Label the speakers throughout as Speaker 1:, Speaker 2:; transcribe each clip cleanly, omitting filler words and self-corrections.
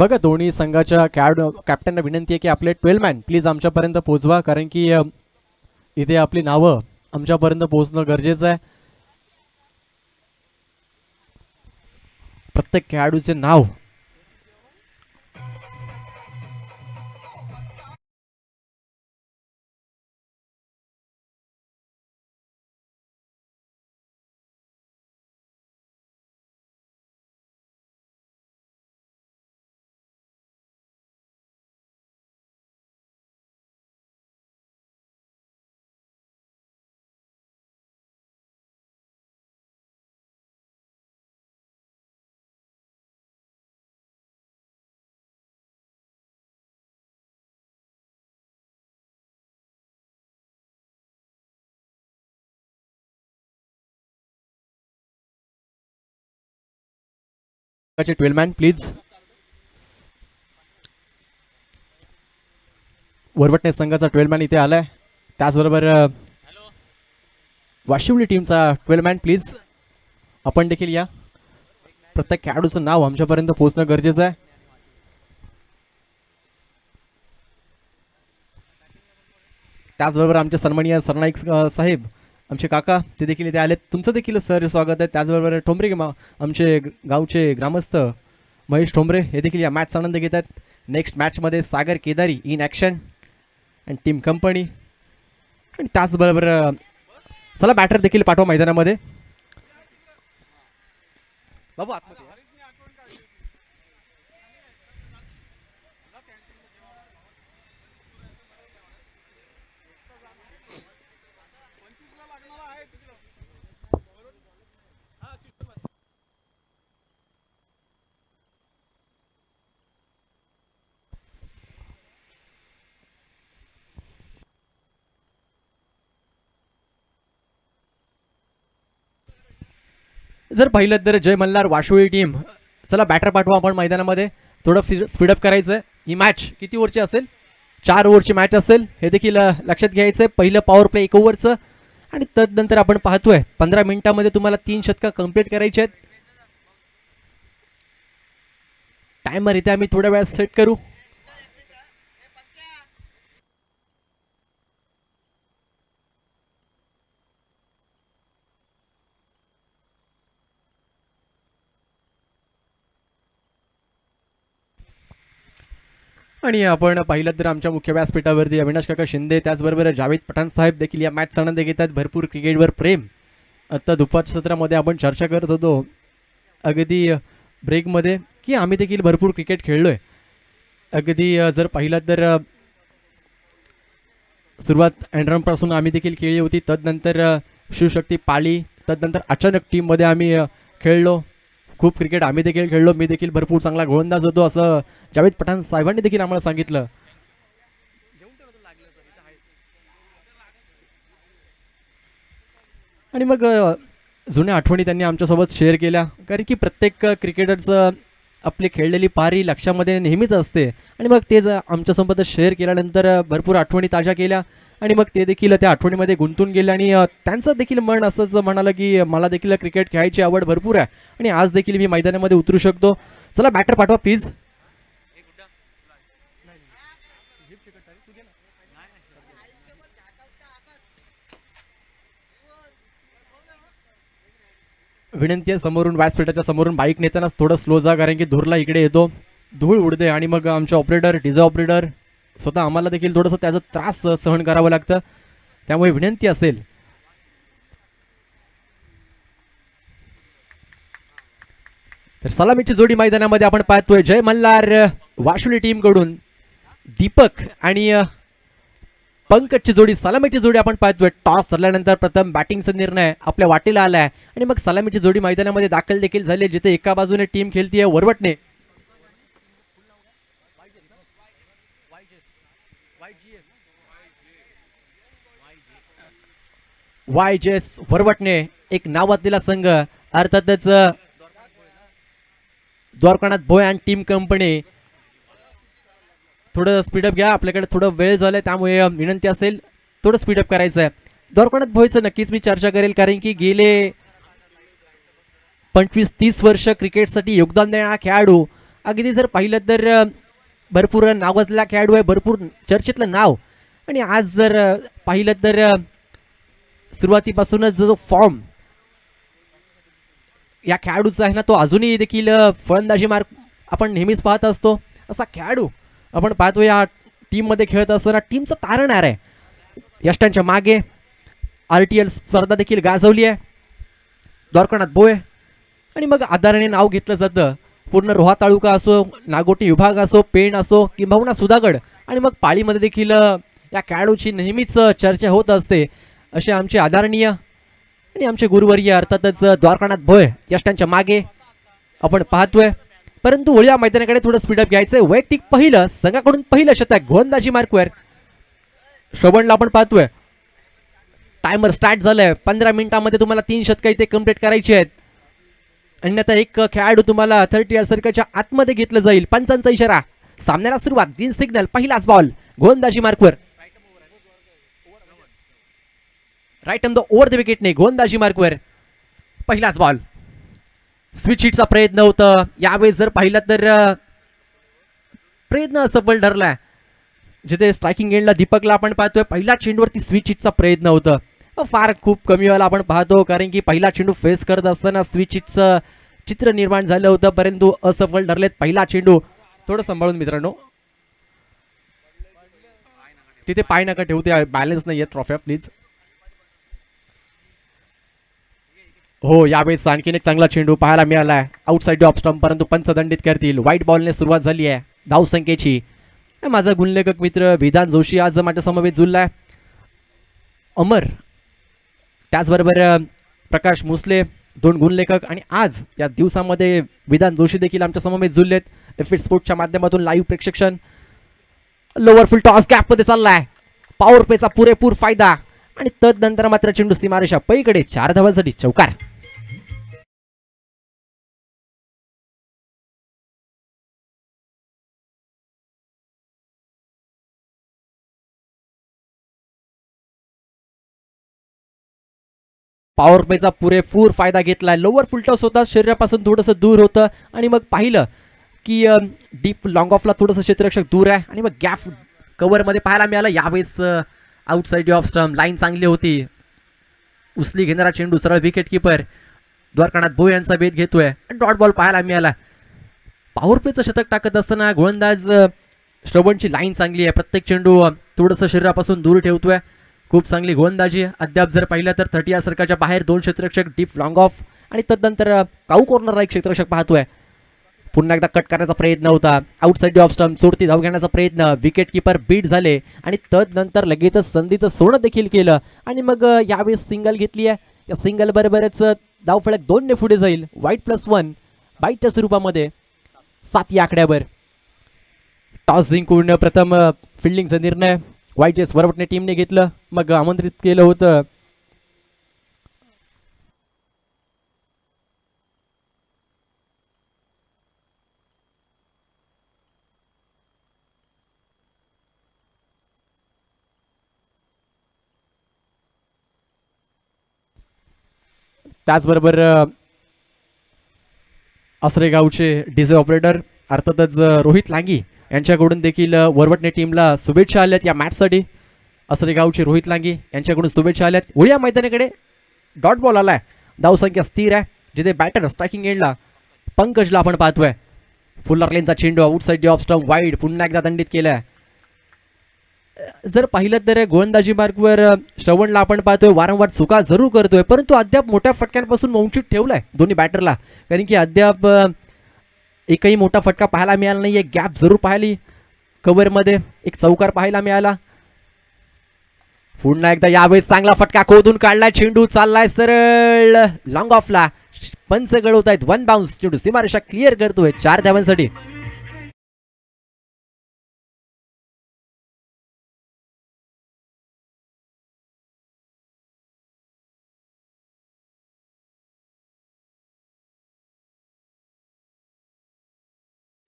Speaker 1: बघा दोन्ही संघाच्या कॅप्टनना विनंती आहे की आपले 12 मॅन प्लीज आमच्यापर्यंत पोहोचवा, कारण की इथे आपली नावं आमच्यापर्यंत पोहोचणं गरजेचं आहे. प्रत्येक खेळाडूचे नाव संघाचे 12 मॅन प्लीज. वरवटणे संघाचा 12 मॅन इथे आलाय. त्याचबरोबर वाशिवली टीमचा 12 मॅन प्लीज आपण देखील या. प्रत्येक खेळाडूचं नाव आमच्यापर्यंत पोहोचणं गरजेचं आहे. त्याचबरोबर आमचे सन्माननीय सरनाईक साहेब आमचे काका ते देखील इथे आलेत. तुमचं देखील सर स्वागत आहे. त्याचबरोबर ठोंबरे आमचे गावचे ग्रामस्थ महेश ठोंबरे हे देखील या मॅचचा आनंद घेत आहेत. नेक्स्ट मॅचमध्ये Sagar Kedari in action and team company. आणि त्याचबरोबर चला बॅटर देखील पाठवा मैदानामध्ये. बाबू आतमध्ये जर पाहिलं तर जय मल्हार वाशिवली टीम, चला बॅटर पाठवा आपण मैदानामध्ये. थोडं स्पीडअप करायचं आहे. ही मॅच किती ओव्हरची असेल? 4 ओव्हरची मॅच असेल, हे देखील लक्षात घ्यायचं आहे. पहिलं पॉवर प्ले 1 ओव्हरचं आणि तदनंतर आपण पाहतोय 15 मिनिटांमध्ये तुम्हाला 3 शतकं कंप्लीट करायचे आहेत. टायमर इथे आम्ही थोड्या वेळात सेट करू. आणि आपण पाहिलं तर आमच्या मुख्य व्यासपीठावरती अविनाश काका शिंदे त्याचबरोबर जावेद पठाण साहेब देखील या मॅचचा आनंद घेतात. भरपूर क्रिकेटवर प्रेम. आता दुपारच्या सत्रामध्ये आपण चर्चा करत होतो अगदी ब्रेकमध्ये की आम्ही देखील भरपूर क्रिकेट खेळलोय. अगदी जर पाहिलं तर सुरुवात अँड्रमपासून आम्ही देखील खेळली होती. तदनंतर शिवशक्ती पाली, तदनंतर अचानक टीममध्ये आम्ही खेळलो. खूप क्रिकेट आम्ही देखील खेळलो. मी देखील भरपूर चांगला गोलंदाज होतो असं जावेद पठाण साहेबांनी देखील आम्हाला सांगितलं. आणि मग जुन्या आठवणी त्यांनी आमच्यासोबत शेअर केल्या, कारण की प्रत्येक क्रिकेटरचं आपली खेळलेली पारी लक्षामध्ये नेहमीच असते. आणि मग तेच आमच्यासोबत शेअर केल्यानंतर भरपूर आठवणी ताज्या केल्या आणि मग ते देखील त्या आठवणीमध्ये गुंतून गेले. आणि त्यांचं देखील मन असंच म्हणालं की मला देखील क्रिकेट खेळायची आवड भरपूर आहे आणि आज देखील मी मैदानामध्ये उतरू शकतो. चला बॅटर पाठवा प्लीज. विनंती आहे समोरून व्यासपीठाच्या समोरून बाईक नेतानाच थोडं स्लो जा, कारण की धूरला इकडे येतो, धूळ उडते आणि मग आमचे ऑपरेटर डीजे ऑपरेटर स्वतः आम्हाला देखील थोडंसं त्याचा त्रास सहन करावं लागतं. त्यामुळे विनंती असेल तर सलामीची जोडी मैदानामध्ये आपण पाहतोय. जय मल्हार वाशिवली टीम कडून दीपक आणि पंकजची जोडी, सलामीची जोडी आपण पाहतोय. टॉस ठरल्यानंतर प्रथम बॅटिंगचा निर्णय आपल्या वाटेला आलाय आणि मग सलामीची जोडी मैदानामध्ये दाखल देखील झाली, जिथे एका बाजूने टीम खेळतीये वरवटणे YJS वरवटणे, एक नावाजलेला संघ अर्थातच द्वारकानाथ भोय आणि टीम कंपनी. थोडं स्पीडअप घ्या, आपल्याकडे थोडं वेळ झालाय त्यामुळे विनंती असेल थोडं स्पीडअप करायचं आहे. द्वारकानाथ भोयचं नक्कीच मी चर्चा करेल, कारण की गेले 25-30 वर्ष क्रिकेटसाठी योगदान देणारा खेळाडू अगदी जर पाहिलं तर भरपूर नावाजलेला खेळाडू आहे, भरपूर चर्चेतलं नाव. आणि आज जर पाहिलं तर सुरुवातीपासूनच जो फॉर्म या खेळाडूचा आहे ना, तो अजूनही देखील फलंदाजी मार्क आपण नेहमीच पाहत असतो. असा खेळाडू आपण पाहतो या टीममध्ये खेळत असताना टीमचं तारणहार आहे. यष्टांच्या मागे RTL स्पर्धा देखील गाजवली आहे. द्वारकानाथ बोय आणि मग आदराने नाव घेतलं जातं पूर्ण रोहा तालुका असो, नागोटी विभाग असो, पेण असो किंबहुना सुधागड. आणि मग पाळीमध्ये देखील या खेळाडूची नेहमीच चर्चा होत असते. असे आमचे आदरणीय आणि आमचे गुरुवर्य अर्थातच द्वारकानाथ भोय यष्टांच्या मागे आपण पाहतोय. परंतु या मैदानाकडे थोडं स्पीडअप घ्यायचंय. वैयक्तिक पहिलं संघाकडून पहिलं शतक गोलंदाजी मार्कवर श्रवणला आपण पाहतोय. टायमर स्टार्ट झालंय. 15 मिनिटांमध्ये तुम्हाला 3 शतकं इथे कंप्लीट करायची आहेत. अन्यथा एक खेळाडू तुम्हाला 30 सर्कलच्या आतमध्ये घेतलं जाईल. पंचांचा इशारा. सामन्याला सुरुवात. Green signal. पहिलाच बॉल गोलंदाजी मार्कवर. Right on the over the विकेटने गोलंदाजी मार्कवर पहिलाच बॉल. स्विच हिटचा प्रयत्न होता यावेळेस. जर पाहिलं तर प्रयत्न असफल ठरलाय. जिथे स्ट्रायकिंग एंडला दीपकला आपण पाहतोय पहिला चेंडूवरती स्विच हिटचा प्रयत्न होता. फार खूप कमी वेळेला आपण पाहतो, कारण की पहिला चेंडू फेस करत असताना स्विच हिटचं चित्र निर्माण झालं होतं, परंतु असफल ठरलेत. पहिला चेंडू थोडं सांभाळून मित्रांनो, तिथे पाय नका ठेवते, बॅलन्स नाही आहे ट्रॉफ्या प्लीज. हो, यावेळेस आणखीन एक चांगला चेंडू पाहायला मिळालाय आउटसाइड ऑफ स्टंप, परंतु पंच दंडित करतील. व्हाईट बॉलने सुरुवात झाली आहे धावसंख्येची. माझा गुणलेखक मित्र विधान जोशी आज माझ्या समवेत जुळलाय. अमर त्याचबरोबर प्रकाश मुसले 2 गुणलेखक. आणि आज या दिवसामध्ये विधान जोशी देखील आमच्या समवेत जुळलेत. एफिट स्पोर्टच्या माध्यमातून लाईव्ह प्रेक्षण. लोअर फुल टॉस गॅपमध्ये चाललाय. पॉवर प्लेचा पुरेपूर फायदा आणि तदनंतर मात्र चेंडू सीमारेषा पलीकडे 4 धावांसाठी चौकार. पॉवर प्लेचा पुरेपूर फायदा घेतलाय. लोअर फुल टॉस होता, शरीरापासून थोडंसं दूर होतं आणि मग पाहिलं की डीप लॉंग ऑफला थोडंसं क्षेत्ररक्षक दूर आहे आणि मग गॅप कव्हरमध्ये पाहायला मिळालं. यावेळेस आउटसाइड ऑफ स्टंप लाईन चांगली होती. उचली घेणारा चेंडू सरळ विकेट किपर द्वारकानाथ भोय यांचा वेध घेतोय. डॉट बॉल पाहायला मिळाला. पॉवर प्लेचं शतक टाकत असताना गोलंदाज श्रवणची लाईन चांगली आहे. प्रत्येक चेंडू थोडंसं शरीरापासून दूर ठेवतोय. खूप चांगली गोलंदाजी. अद्याप जर पाहिलं तर 30 सर्कलच्या बाहेर 2 क्षेत्ररक्षक डीप लॉंग ऑफ आणि तदनंतर काऊ कॉर्नरला एक क्षेत्ररक्षक पाहतोय. पुन्हा एकदा कट करण्याचा प्रयत्न होता. आउटसाइड ऑफ स्टंप सोडती धाव घेण्याचा प्रयत्न. विकेट किपर बीट झाले आणि तदनंतर लगेचच संधीचं सोडणं देखील केलं आणि मग यावेळेस सिंगल घेतली आहे. या सिंगल बरोबरच धावफलक 2 ने पुढे जाईल. व्हाईट +1 बाईटच्या स्वरूपामध्ये 7 या आकड्यावर. टॉस जिंकून प्रथम फिल्डिंगचा निर्णय व्हाईट वरवटणे टीमने घेतलं. मग आमंत्रित केलं होतं त्याचबरोबर असरे गावचे डीजे ऑपरेटर अर्थातच रोहित लांगी यांच्याकडून देखील वरवटणे टीमला शुभेच्छा आल्यात या मॅचसाठी. असरे गावचे रोहित लांगी यांच्याकडून शुभेच्छा आल्यात. ओळ्या मैदानाकडे डॉट बॉल आलाय. धावसंख्या स्थिर आहे. जिथे बॅटर स्ट्रायकिंग एंडला पंकजला आपण पाहतोय. फुल्लर लेनचा चेंडू आउटसाइड ऑफ स्टंप वाईड पुन्हा एकदा दंडित केलाय. जर पाहिलं तर गोलंदाजी मार्कवर श्रवणला आपण पाहतोय वारंवार चुका जरूर करतोय, परंतु अद्याप मोठ्या फटक्यांपासून वंचित ठेवलाय दोन्ही बॅटरला. कारण की अद्याप एकही मोठा फटका पाहायला मिळाला नाही. एक गॅप जरूर पाहिली कव्हरमध्ये. एक चौकार पाहायला मिळाला. पुन्हा एकदा यावेळेस चांगला फटका खोदून काढलाय. चेंडू चाललाय सरळ लॉंग ऑफला. पंच गळवत आहेत. 1 बाउन्स. चेंडू सीमारेषा क्लिअर करतोय 4 धावांसाठी.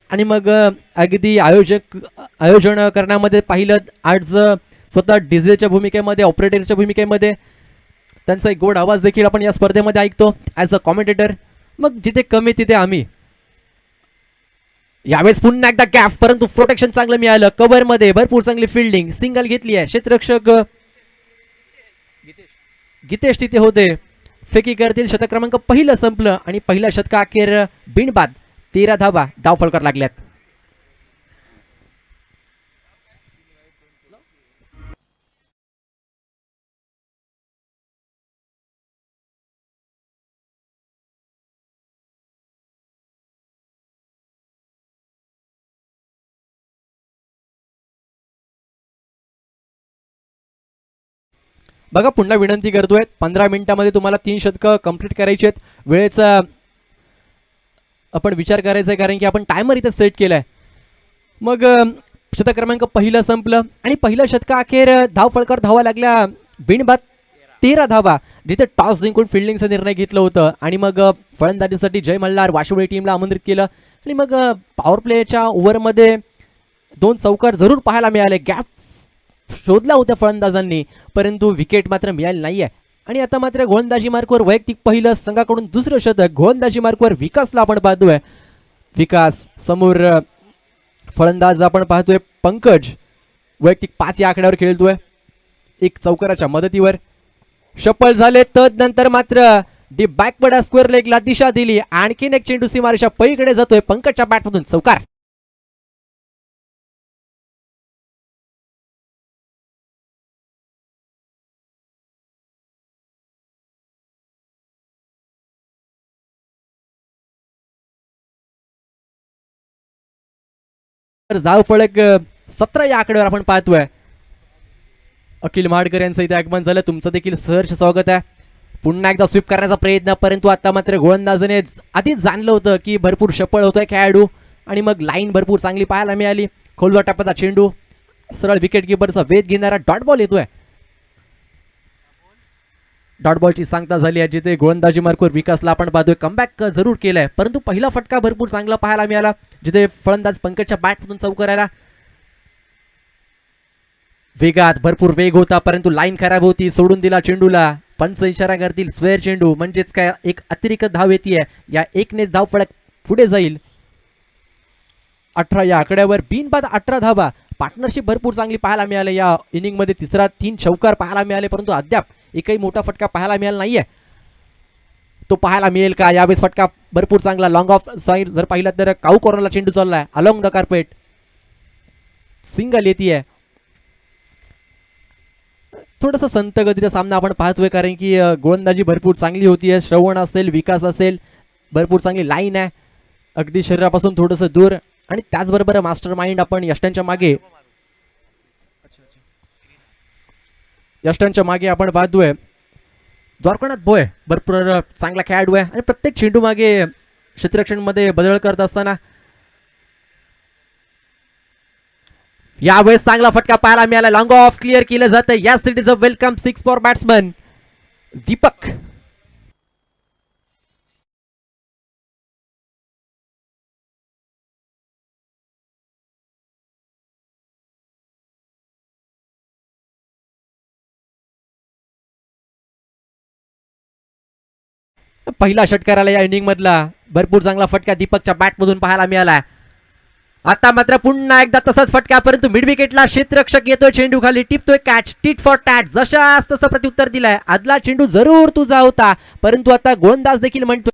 Speaker 1: आणि मग अगदी आयोजन करण्यामध्ये पाहिलं आज स्वतः डीजेच्या भूमिकेमध्ये ऑपरेटरच्या भूमिकेमध्ये त्यांचा एक गोड आवाज देखील आपण या स्पर्धेमध्ये ऐकतो ॲज अ कॉमेंटेटर. मग जिथे कमी तिथे आम्ही. यावेळेस पुन्हा एकदा गॅप, परंतु प्रोटेक्शन चांगलं मिळालं. कव्हर मध्ये भरपूर चांगली फिल्डिंग, सिंगल घेतली आहे. क्षेत्ररक्षक गीतेश तिथे होते. फेकी करतील. शतक क्रमांक पहिलं संपलं आणि पहिल्या शतका अखेर बिनबाद 13 धावा धावफलकार लागल्यात. बघा पुन्हा विनंती करतोय, 15 मिनिटांमध्ये तुम्हाला 3 शतकं कंप्लीट करायची आहेत. वेळेचा आपण विचार करायचा आहे, कारण की आपण टायमर इथं सेट केलाय. मग शतक क्रमांक पहिलं संपलं आणि पहिल्या शतका अखेर धावफलकार धावा लागल्या बिनबाद 13 धावा, जिथे टॉस जिंकून फिल्डिंगचा निर्णय घेतलं होतं आणि मग फलंदाजीसाठी जय मल्हार वाशिवडे टीमला आमंत्रित केलं आणि मग पॉवर प्लेच्या ओव्हरमध्ये 2 चौकार जरूर पाहायला मिळाले. गॅप शोधला होत्या फलंदाजांनी, परंतु विकेट मात्र मिळाली नाहीये. आणि आता मात्र गोलंदाजी मार्कवर वैयक्तिक पहिलं, संघाकडून दुसरं शतक. गोलंदाजी मार्कवर विकासला आपण पाहतोय. विकास समोर फलंदाज आपण पाहतोय पंकज, वैयक्तिक 5 या आकड्यावर खेळतोय. 1 चौकाराच्या मदतीवर शफल झाले. तदनंतर मात्र डी बॅकवर्ड स्क्वेअर लेगला दिशा दिली. आणखीन एक चेंडू सीमारेषा पलीकडे जातोय. पंकजच्या बॅटमधून चौकार. धावफलक 17 या आकड्यावर आपण पाहतोय. अखिल महाडकर यांचं इथे आगमन झालं. तुमचं देखील सहर्ष स्वागत आहे. पुन्हा एकदा स्वीप करण्याचा प्रयत्न, परंतु आता मात्र गोलंदाजाने आधीच जाणलं होतं की भरपूर सफळ होतोय खेळाडू आणि मग लाईन भरपूर चांगली पाहायला मिळाली. खोलवा टप्प्याचा चेंडू, सरळ विकेट किपरचा वेध घेणारा डॉट बॉल येतोय. डॉट बॉलची सांगता झाली आहे, जिथे गोलंदाजी मार्कवर विकासला आपण पाहतोय. कमबॅक जरूर केलाय, परंतु पहिला फटका भरपूर चांगला पाहायला मिळाला, जिथे फलंदाज पंकजच्या बॅटमधून चौकाराला. वेगात भरपूर वेग होता, परंतु लाईन खराब होती. सोडून दिला चेंडूला. पंच इशारा करतील स्क्वेअर चेंडू, म्हणजेच काय एक अतिरिक्त धाव येते. या 1ने धाव फलक पुढे जाईल. 18 या आकड्यावर बिनबाद 18 धावा. पार्टनरशिप भरपूर चांगली पाहायला मिळाली या इनिंग मध्ये. तिसरा 3 चौकार पाहायला मिळाले, परंतु अद्याप एकही मोठा फटका पाहायला मिळाला नाहीये. तो पाहायला मिळेल का यावेळेस? फटका भरपूर चांगला लॉंग ऑफ साईड जर पाहिला तर काऊ कॉर्नरला चेंडू चाललाय अलॉंग द कार्पेट. सिंगल येते. थोडासा संत गतीचा सामना आपण पाहतोय, कारण की गोलंदाजी भरपूर चांगली होती. श्रवण असेल, विकास असेल, भरपूर चांगली लाईन आहे अगदी शरीरापासून थोडंसं दूर. आणि त्याचबरोबर मास्टर माइंड आपण यष्टांच्या मागे आपण पाहतोय द्वारकानाथ भोय, भरपूर चांगला खेळाडू आहे आणि प्रत्येक चेंडू मागे क्षेत्ररक्षण मध्ये बदल करत असताना यावेळेस चांगला फटका पाहायला मिळाला. लॉंग ऑफ क्लिअर केलं जातं. Yes, it is a welcome 6 for batsman Deepak. पहिला षटकाराला या इनिंग मधला भरपूर चांगला फटका दीपकच्या बॅट मधून पाहायला मिळाला. आता मात्र पुन्हा एकदा तसाच फटका, परंतु मिड विकेटला क्षेत्ररक्षक येतोय. चेंडू खाली टिपतोय. Catch, tit for tat. जशास तसं प्रत्युत्तर दिलाय. आदला चेंडू जरूर तुझा होता, परंतु आता गोलंदाज देखील म्हणतोय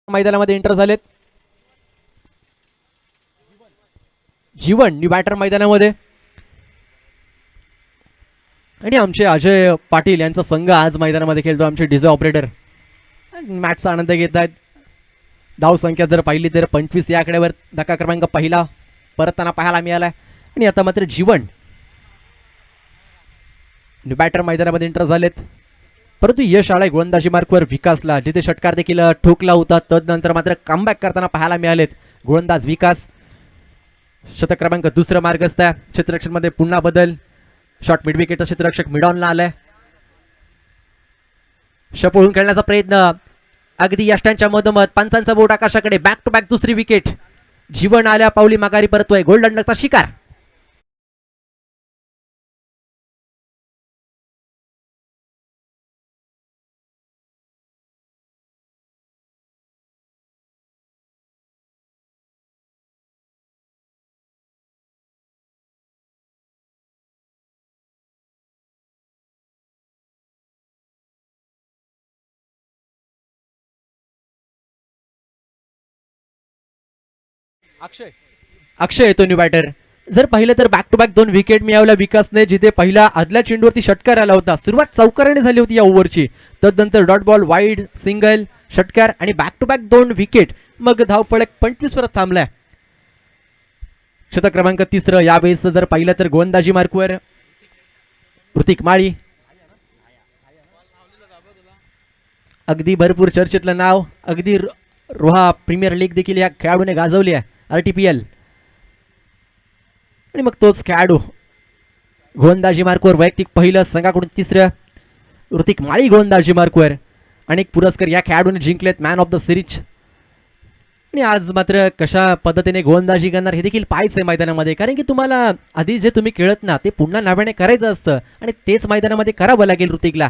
Speaker 1: मैदानामध्ये एंटर झालेत. जीवन न्यू बॅटर मैदानामध्ये आणि आमचे अजय पाटील यांचा संघ आज मैदानामध्ये खेळतो. आमचे डीजे ऑपरेटर मॅचचा आनंद घेत आहेत. धाव संख्या जर पाहिली तर 25 या आकड्यावर धक्का क्रमांक पहिला परतताना पाहायला मिळालाय. आणि आता मात्र जीवन न्यू बॅटर मैदानामध्ये एंटर झालेत, परंतु यश आलाय गोलंदाजी मार्कवर विकासला, जिथे षटकार देखील ठोकला होता. तदनंतर मात्र कमबॅक करताना पाहायला मिळालेत गोलंदाज विकास. शतक क्रमांक दुसरं मार्गस्थ आहे. क्षेत्ररक्षण मध्ये पुन्हा बदल. शॉट मिड विकेटचा क्षेत्ररक्षक मिडॉनला आलाय. शपळून खेळण्याचा प्रयत्न अगदी यष्टांच्या मधोमध, पंचांचा बोट आकाशाकडे. बॅक टू बॅक दुसरी विकेट. जीवन आल्या पावली माघारी परतोय. गोल्डन डकचा शिकार. अक्षय येतो न्यू बॅटर. जर पाहिलं तर बॅक टू बॅक 2 विकेट मिळवल्या विकासने, जिथे पहिला आदल्या चेंडूवरती षटकार आला होता. सुरुवात चौकाराने झाली होती या ओव्हरची. तदनंतर डॉट बॉल, वाईड, सिंगल, षटकार आणि बॅक टू बॅक 2 विकेट. मग धावफलक 25 वर थांबलाय. शतक क्रमांक 3 यावेळेस जर पाहिलं तर गोलंदाजी मार्कवर ऋतिक माळी. अगदी भरपूर चर्चेतलं नाव, अगदी रोहा प्रीमियर लीग देखील या खेळाडूने गाजवली आहे, RTPL. आणि मग तोच खेळाडू गोलंदाजी मार्कवर वैयक्तिक पहिलं, संघाकडून 3रं. ऋतिक माळी गोलंदाजी मार्कवर. अनेक पुरस्कार या खेळाडूने जिंकलेत, मॅन ऑफ द सिरीज. आणि आज मात्र कशा पद्धतीने गोलंदाजी करणार हे देखील पाहायचं आहे मैदानामध्ये. कारण की तुम्हाला आधी जे तुम्ही खेळत ना ते पुन्हा नव्याने करायचं असतं आणि तेच मैदानामध्ये करावं लागेल ऋतिकला.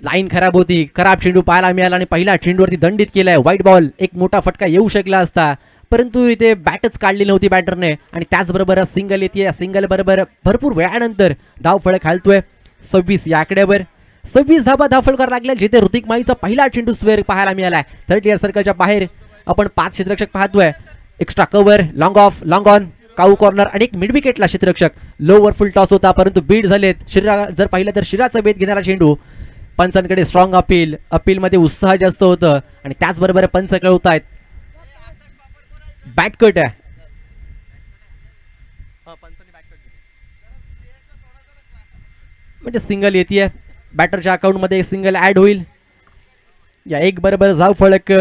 Speaker 1: लाईन खराब होती, खराब चेंडू पाहायला मिळाला आणि पहिल्या चेंडूवरती दंडित केलाय. व्हाईट बॉल, एक मोठा फटका येऊ शकला असता, परंतु इथे बॅटच काढली नव्हती बॅटरने. आणि त्याचबरोबर सिंगल येते. सिंगल बरोबर भरपूर वेळानंतर धावफलक घालतोय 26 या आकड्यावर. 26 धाबा धावफलकार लागल्या, जिथे ऋतिक माळीचा पहिला चेंडू स्क्वेअर पाहायला मिळालाय. 30 सर्कलच्या बाहेर आपण 5 क्षेत्ररक्षक पाहतोय. Extra cover, long of, long on, cow corner आणि एक मिड विकेटला क्षेत्ररक्षक. लोवर फुल टॉस होता, परंतु बीट झालेत. जर पाहिलं तर शिराचा वेध घेणारा चेंडू. पंचांकडे स्ट्रॉंग अपील मध्ये उत्साह जास्त होतं आणि त्याचबरोबर पंच कळवत आहेत. बॅटकट आहे, म्हणजे सिंगल येते. बॅटरच्या अकाउंट मध्ये सिंगल ऍड होईल. या एक बरोबर जाव फळक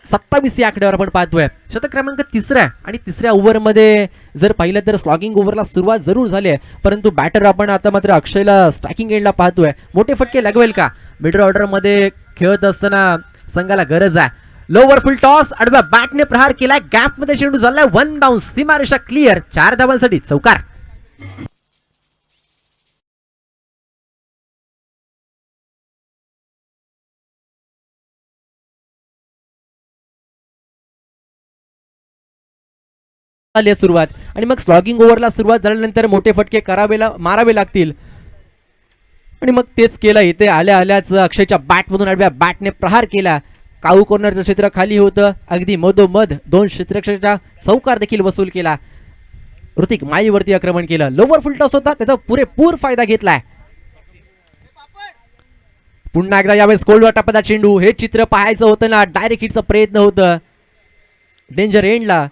Speaker 1: 27 या आकड्यावर आपण पाहतोय. शतक क्रमांक 3 आणि 3ऱ्या ओव्हरमध्ये जर पाहिलं तर स्लॉगिंग ओव्हरला सुरुवात जरूर झाली आहे, परंतु बॅटर आपण आता मात्र अक्षयला स्ट्रायकिंग एंडला पाहतोय. मोठे फटके लगवेल का? मिडल ऑर्डर मध्ये खेळत असताना संघाला गरज आहे. लोवर फुल टॉस, आडव्या बॅटने प्रहार केलाय. गॅप मध्ये चेंडू झालाय. 1 बाउन्स, सीमारेषा क्लिअर. 4 धावांसाठी चौकार. सुरुवात आणि मग स्लॉगिंग ओव्हरला सुरुवात झाल्यानंतर मोठे फटके मारावे लागतील आणि मग तेच केलं. इथे आल्या आल्याच अक्षयच्या बॅटमधून आडव्या बॅटने प्रहार केला. काऊ कॉर्नरचं क्षेत्र खाली होतं. अगदी मधोमध 2 क्षेत्ररक्षकाचा चौकार देखील वसूल केला. ऋतिक माळीवरती आक्रमण केलं. लोवर फुल टॉस होता, त्याचा पुरेपूर फायदा घेतलाय. पुन्हा एकदा यावेळेस कोल्ड टप्प्याचा चेंडू. हे चित्र पाहायचं होतं ना, डायरेक्ट हिटचा प्रयत्न होतं. डेंजर एंडला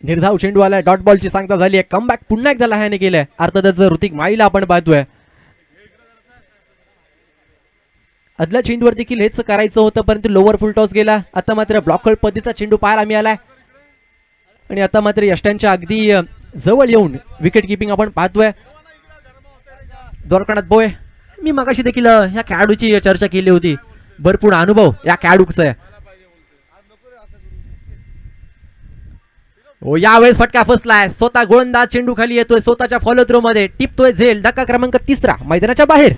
Speaker 1: निर्धाव चेंडू आलाय. डॉट बॉलची सांगता झाली आहे. कमबॅक पुन्हा एकदा लहाने केलंय. अर्थातच ऋतिक माळीला आपण पाहतोय. आदल्या चेंडूवर देखील हेच करायचं होतं, परंतु लोवर फुल टॉस गेला. आता मात्र ब्लॉकहोल्ड पद्धतीचा चेंडू पाहायला मिळालाय आणि आता मात्र यष्टांच्या अगदी जवळ येऊन विकेट किपिंग आपण पाहतोय. द्वारकानाथ बोय, मी मगाशी देखील ह्या खेळाडूची चर्चा केली होती. भरपूर अनुभव या खेळाडूचा आहे. हो, यावेळेस फटका फसलाय. स्वतः गोलंदाज चेंडू खाली येतोय. स्वतःच्या फॉलो थ्रो मध्ये टिपतोय झेल. धक्का क्रमांक 3 मैदानाच्या बाहेर.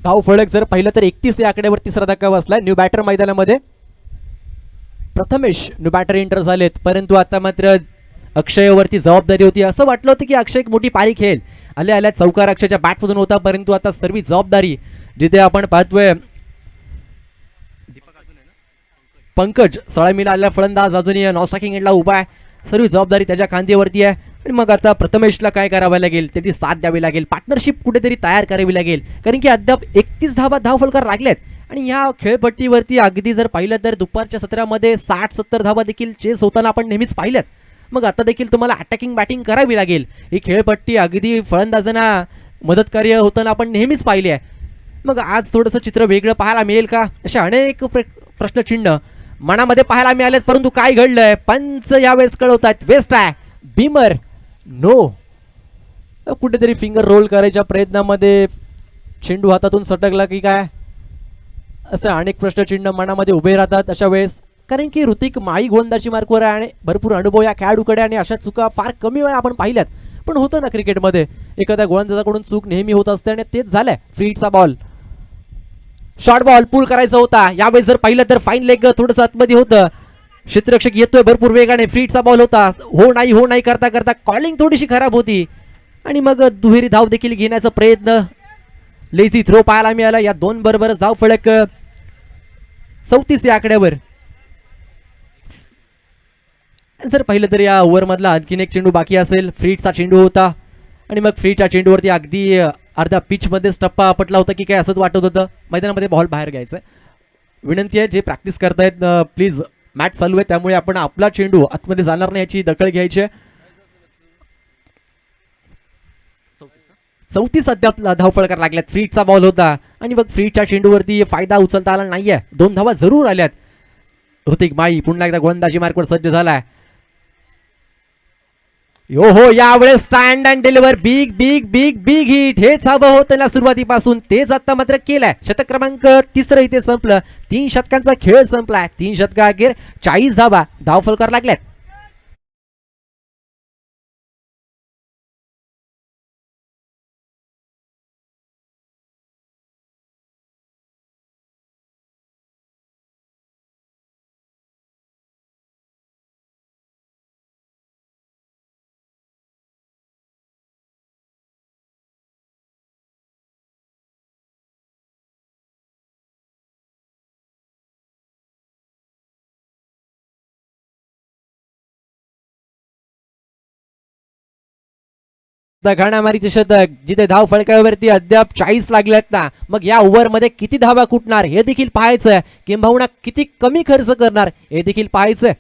Speaker 1: धाव फलक जर पाहिलं तर 31 या आकड्यावर 3रा धक्का बसलाय. न्यू बॅटर मैदानामध्ये प्रथमेश न्यू बॅटर एंटर झालेत, परंतु आता मात्र अक्षयवरती जबाबदारी होती. असं वाटलं होतं की अक्षय एक मोठी पारी खेळेल. आल्या आल्या चौकार अक्षयच्या बॅटमधून होता, परंतु आता सर्व जबाबदारी जिथे आपण पाहतोय पंकज सळमीला आलेला फलंदाज अजूनही नॉन स्ट्रायकिंग एंडला उभा आहे. सर्व जबाबदारी त्याच्या खांद्यावरती आहे आणि मग आता प्रथमेशला काय करावं लागेल, त्याची साथ द्यावी लागेल. पार्टनरशिप कुठेतरी तयार करावी लागेल, कारण की अद्याप 31 धावा धावफलकार लागलेत आणि ह्या खेळपट्टीवरती अगदी जर पाहिलं तर दुपारच्या सत्रामध्ये 60-70 धावा देखील चेस होताना आपण नेहमीच पाहिल्यात. मग आता देखील तुम्हाला अटॅकिंग बॅटिंग करावी लागेल. ही खेळपट्टी अगदी फलंदाजांना मदतकार्य होताना आपण नेहमीच पाहिली आहे. मग आज थोडंसं चित्र वेगळं पाहायला मिळेल का, असे अनेक प्रश्नचिन्ह मनामध्ये पाहायला मिळालेत. परंतु काय घडलंय, पंच यावेळेस कळवतात वेस्ट आहे, बीमर नो. कुठेतरी फिंगर रोल करायच्या प्रयत्नामध्ये चेंडू हातातून सटकला की काय, असं अनेक प्रश्नचिन्ह मनामध्ये उभे राहतात अशा वेळेस. कारण की ऋतिक माई गोलंदाजी मार्कवर आहे आणि भरपूर अनुभव या खेळाडूकडे, आणि अशा चुका फार कमी वेळा आपण पाहिल्यात. पण होतं ना क्रिकेटमध्ये, एखाद्या गोलंदाजाकडून चूक नेहमी होत असते आणि तेच झालंय. फ्रीटचा बॉल, शॉर्ट बॉल पुल करायचा होता. यावेळेस जर पाहिलं तर फाईन लेग थोडंसं आतमध्ये होतं. क्षेत्ररक्षक येतोय भरपूर वेगाने, फ्रीटचा बॉल होता. हो नाही करता करता कॉलिंग थोडीशी खराब होती आणि मग दुहेरी धाव देखील घेण्याचा प्रयत्न. लेझी थ्रो पाहायला मिळाला. या दोन बरोबरच धाव फलक 34 या आकड्यावर. जर पाहिलं तर या ओव्हरमधला आणखीन एक चेंडू बाकी असेल. फ्रीटचा चेंडू होता आणि मग फ्रीटच्या चेंडूवरती अगदी अर्धा पिचमध्येच टप्पा पटला होता की काय असंच वाटत होतं. मैदानामध्ये बॉल बाहेर घ्यायचा. विनंती आहे, जे प्रॅक्टिस करतायत प्लीज, मॅच चालू आहे त्यामुळे आपण आपला चेंडू आतमध्ये जाणार नाही याची दखल घ्यायची आहे. 34 अद्याप धावफलकार लागल्यात. फ्रीटचा बॉल होता आणि मग फ्रीटच्या चेंडूवरती फायदा उचलता आला नाहीये. 2 धावा जरूर आल्यात. ऋतिक माई पुन्हा एकदा गोलंदाजी मार्कवर सज्ज झालाय. यो हो, यावेळेस stand and deliver, big big big big hit. हेच हवं होतं ना सुरुवातीपासून, तेच आता मात्र केलंय. शतक क्रमांक 3 इथे संपलं. 3 षटकांचा खेळ संपलाय. 3 षटका अखेर 40 धावा धावफलकार लागल्यात. घाणामारीचे शतक, जिथे धाव फळकावरती अद्याप 40 लागल्यात ना, मग या ओव्हरमध्ये किती धावा कुठणार हे देखील पाहायचंय. किंबहुना किती कमी खर्च करणार हे देखील पाहायचंय.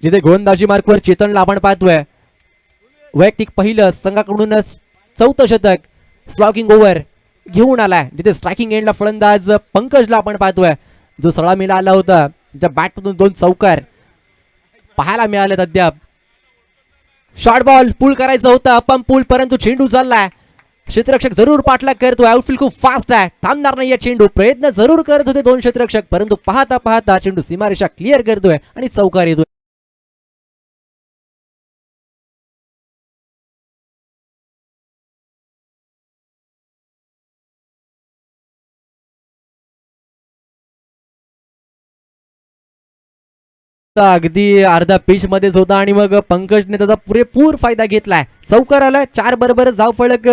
Speaker 1: जिथे गोलंदाजी मार्कवर चेतनला आपण पाहतोय वैयक्तिक पहिलं संघाकडूनच 4थं शतक स्लॉगिंग ओव्हर घेऊन आलाय. जिथे स्ट्रायकिंग एंडला फलंदाज पंकजला आपण पाहतोय, जो सलामीला आला होता. त्या बॅटमधून 2 चौकार पाहायला मिळालेत अद्याप. शॉर्ट बॉल पुल करायचा होता, पंप पूल, परंतु चेंडू चाललाय. क्षेत्ररक्षक जरूर पाठलाग करतोय. आउटफील्ड खूप फास्ट आहे, थांबणार नाहीये चेंडू. प्रयत्न जरूर करत होते 2 क्षेत्ररक्षक, परंतु पाहता पाहता चेंडू सीमारेषा क्लिअर करतोय आणि चौकार येतोय. अगदी अर्धा पिच मध्येच होता आणि मग पंकजने त्याचा पुरेपूर फायदा घेतलाय. चौकार आलाय. 4 बरोबरच धाव फलक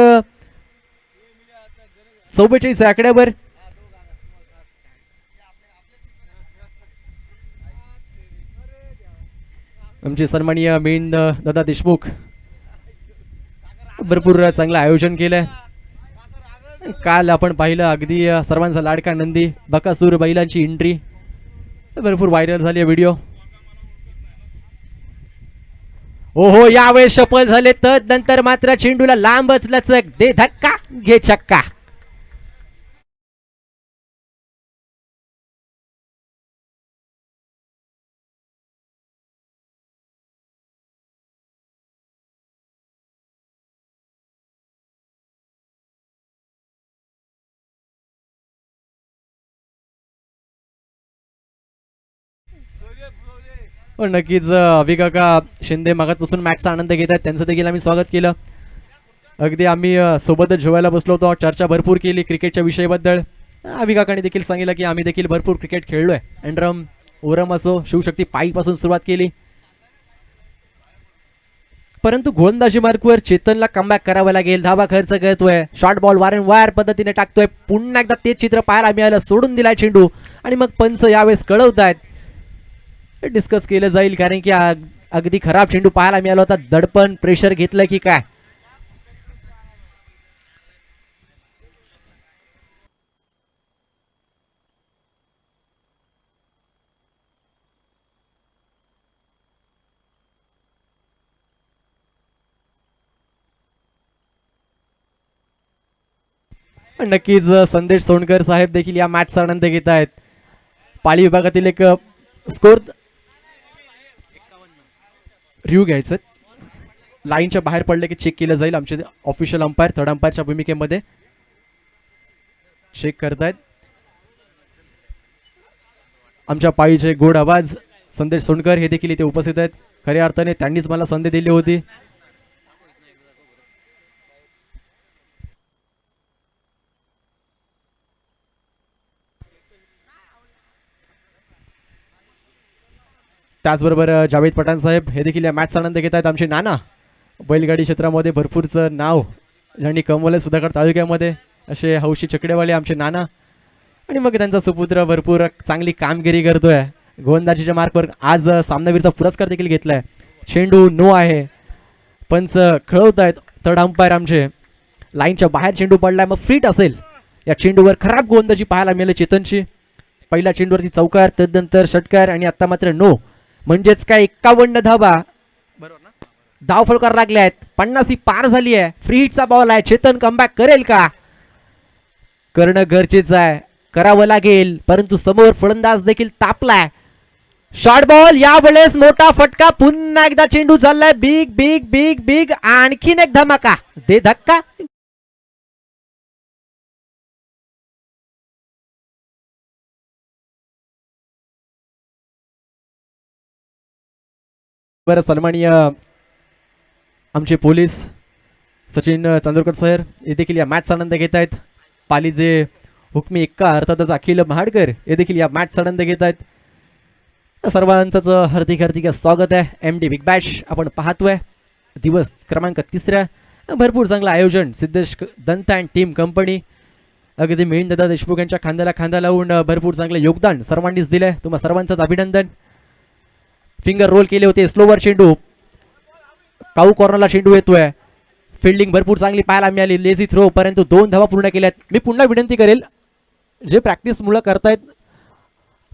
Speaker 1: 44 आकड्यावर. आमचे सन्माननीय मेन दादा देशमुख भरपूर चांगलं आयोजन केलंय. काल आपण पाहिलं अगदी सर्वांचा लाडका नंदी बकासूर बैलांची एंट्री भरपूर व्हायरल झाली व्हिडिओ. ओहो, यावेळेस सफल झाले. तदनंतर मात्र चेंडूला लांबच लचक, दे धक्का घे छक्का. नक्कीच अभिकाका शिंदे मागातपासून मॅचचा आनंद घेत आहेत, त्यांचं देखील आम्ही स्वागत केलं. अगदी आम्ही सोबतच जेवायला बसलो होतो, चर्चा भरपूर केली क्रिकेटच्या विषयाबद्दल. अभिकाकाने देखील सांगितलं की आम्ही देखील भरपूर क्रिकेट खेळलोय. अँड्रम ओरम असो, शिवशक्ती पासून सुरुवात केली, परंतु गोलंदाजी मार्कवर चेतनला कमबॅक करावं लागेल. धावा खर्च करतोय, शॉर्ट बॉल वारंवार पद्धतीने टाकतोय. पुन्हा एकदा तेच चित्र पाहायला मिळालं. सोडून दिलाय चेंडू आणि मग पंच यावेळेस कळवतायत. डिस्कस केलं जाईल, कारण की अगदी खराब चेंडू पाहायला मिळाला होता. दडपण प्रेशर घेतलं की काय. नक्कीच संदेश सोनकर साहेब देखील या मॅचचा आनंद घेत आहेत. पाळी विभागातील एक स्कोर रिव्ह्यू घ्यायचं, लाईनच्या बाहेर पडले की चेक केलं जाईल. आमचे ऑफिशियल अंपायर थर्ड अंपायरच्या भूमिकेमध्ये चेक करतायत. आमच्या पाळीचे गोड आवाज संदेश सोनकर हे देखील इथे उपस्थित आहेत. खऱ्या अर्थाने त्यांनीच मला संधी दिली होती. त्याचबरोबर जावेद पठाण साहेब हे देखील या मॅचचा आनंद घेत आहेत. आमचे नाना बैलगाडी क्षेत्रामध्ये भरपूरचं नाव ज्यांनी कमवलं सुधागड तालुक्यामध्ये, असे हौशी चकडेवाले आमचे नाना. आणि मग त्यांचा सुपुत्र भरपूर चांगली कामगिरी करतोय. गोलंदाजीच्या मार्कवर आज सामनावीरचा पुरस्कार देखील घेतलाय. चेंडू नो आहे, पंच खेळवत आहेत. थर्ड अंपायर आमचे लाईनच्या बाहेर चेंडू पडलाय, मग फिट असेल. या चेंडूवर खराब गोलंदाजी पाहायला मिळाली चेतनची. पहिल्या चेंडूवरती चौकार, त्यानंतर षटकार आणि आता मात्र नो. म्हणजेच काय 51 धावा धाव फलकार लागले आहेत. 50 पार झाली आहे. फ्री हिटचा बॉल आहे. चेतन कमबॅक करेल का? करणं गरजेचं आहे, करावं लागेल. परंतु समोर फलंदाज देखील तापलाय. शॉर्ट बॉल, यावेळेस मोठा फटका. पुन्हा एकदा चेंडू चाललाय. बिग बिग बिग बिग आणखीन एक धमाका. दे धक्का. बरं, सन्माननीय आमचे पोलीस सचिन चांदोरकर सर हे देखील या मॅचचा आनंद घेत आहेत. पालीचे हुकमी एक्का अर्थातच अखिल महाडकर हे देखील या मॅचचा आनंद घेत आहेत. सर्वांचंच हार्दिक हार्दिक स्वागत आहे. MD बिग बॅश आपण पाहतोय. दिवस क्रमांक 3. भरपूर चांगलं आयोजन सिद्धेश दंत अँड टीम कंपनी, अगदी मिळून देशमुख यांच्या खांद्याला खांदा लावून भरपूर चांगलं योगदान सर्वांनीच दिलंय. तुम्हा सर्वांचंच अभिनंदन. फिंगर रोल केले होते. स्लोवर चेंडू, काऊ कॉर्नरला चेंडू येतोय. फिल्डिंग भरपूर चांगली पाहायला मिळाली. लेझी थ्रो, परंतु 2 धावा पूर्ण केल्यात. मी पुन्हा विनंती करेल, जे प्रॅक्टिस मुळे करतायत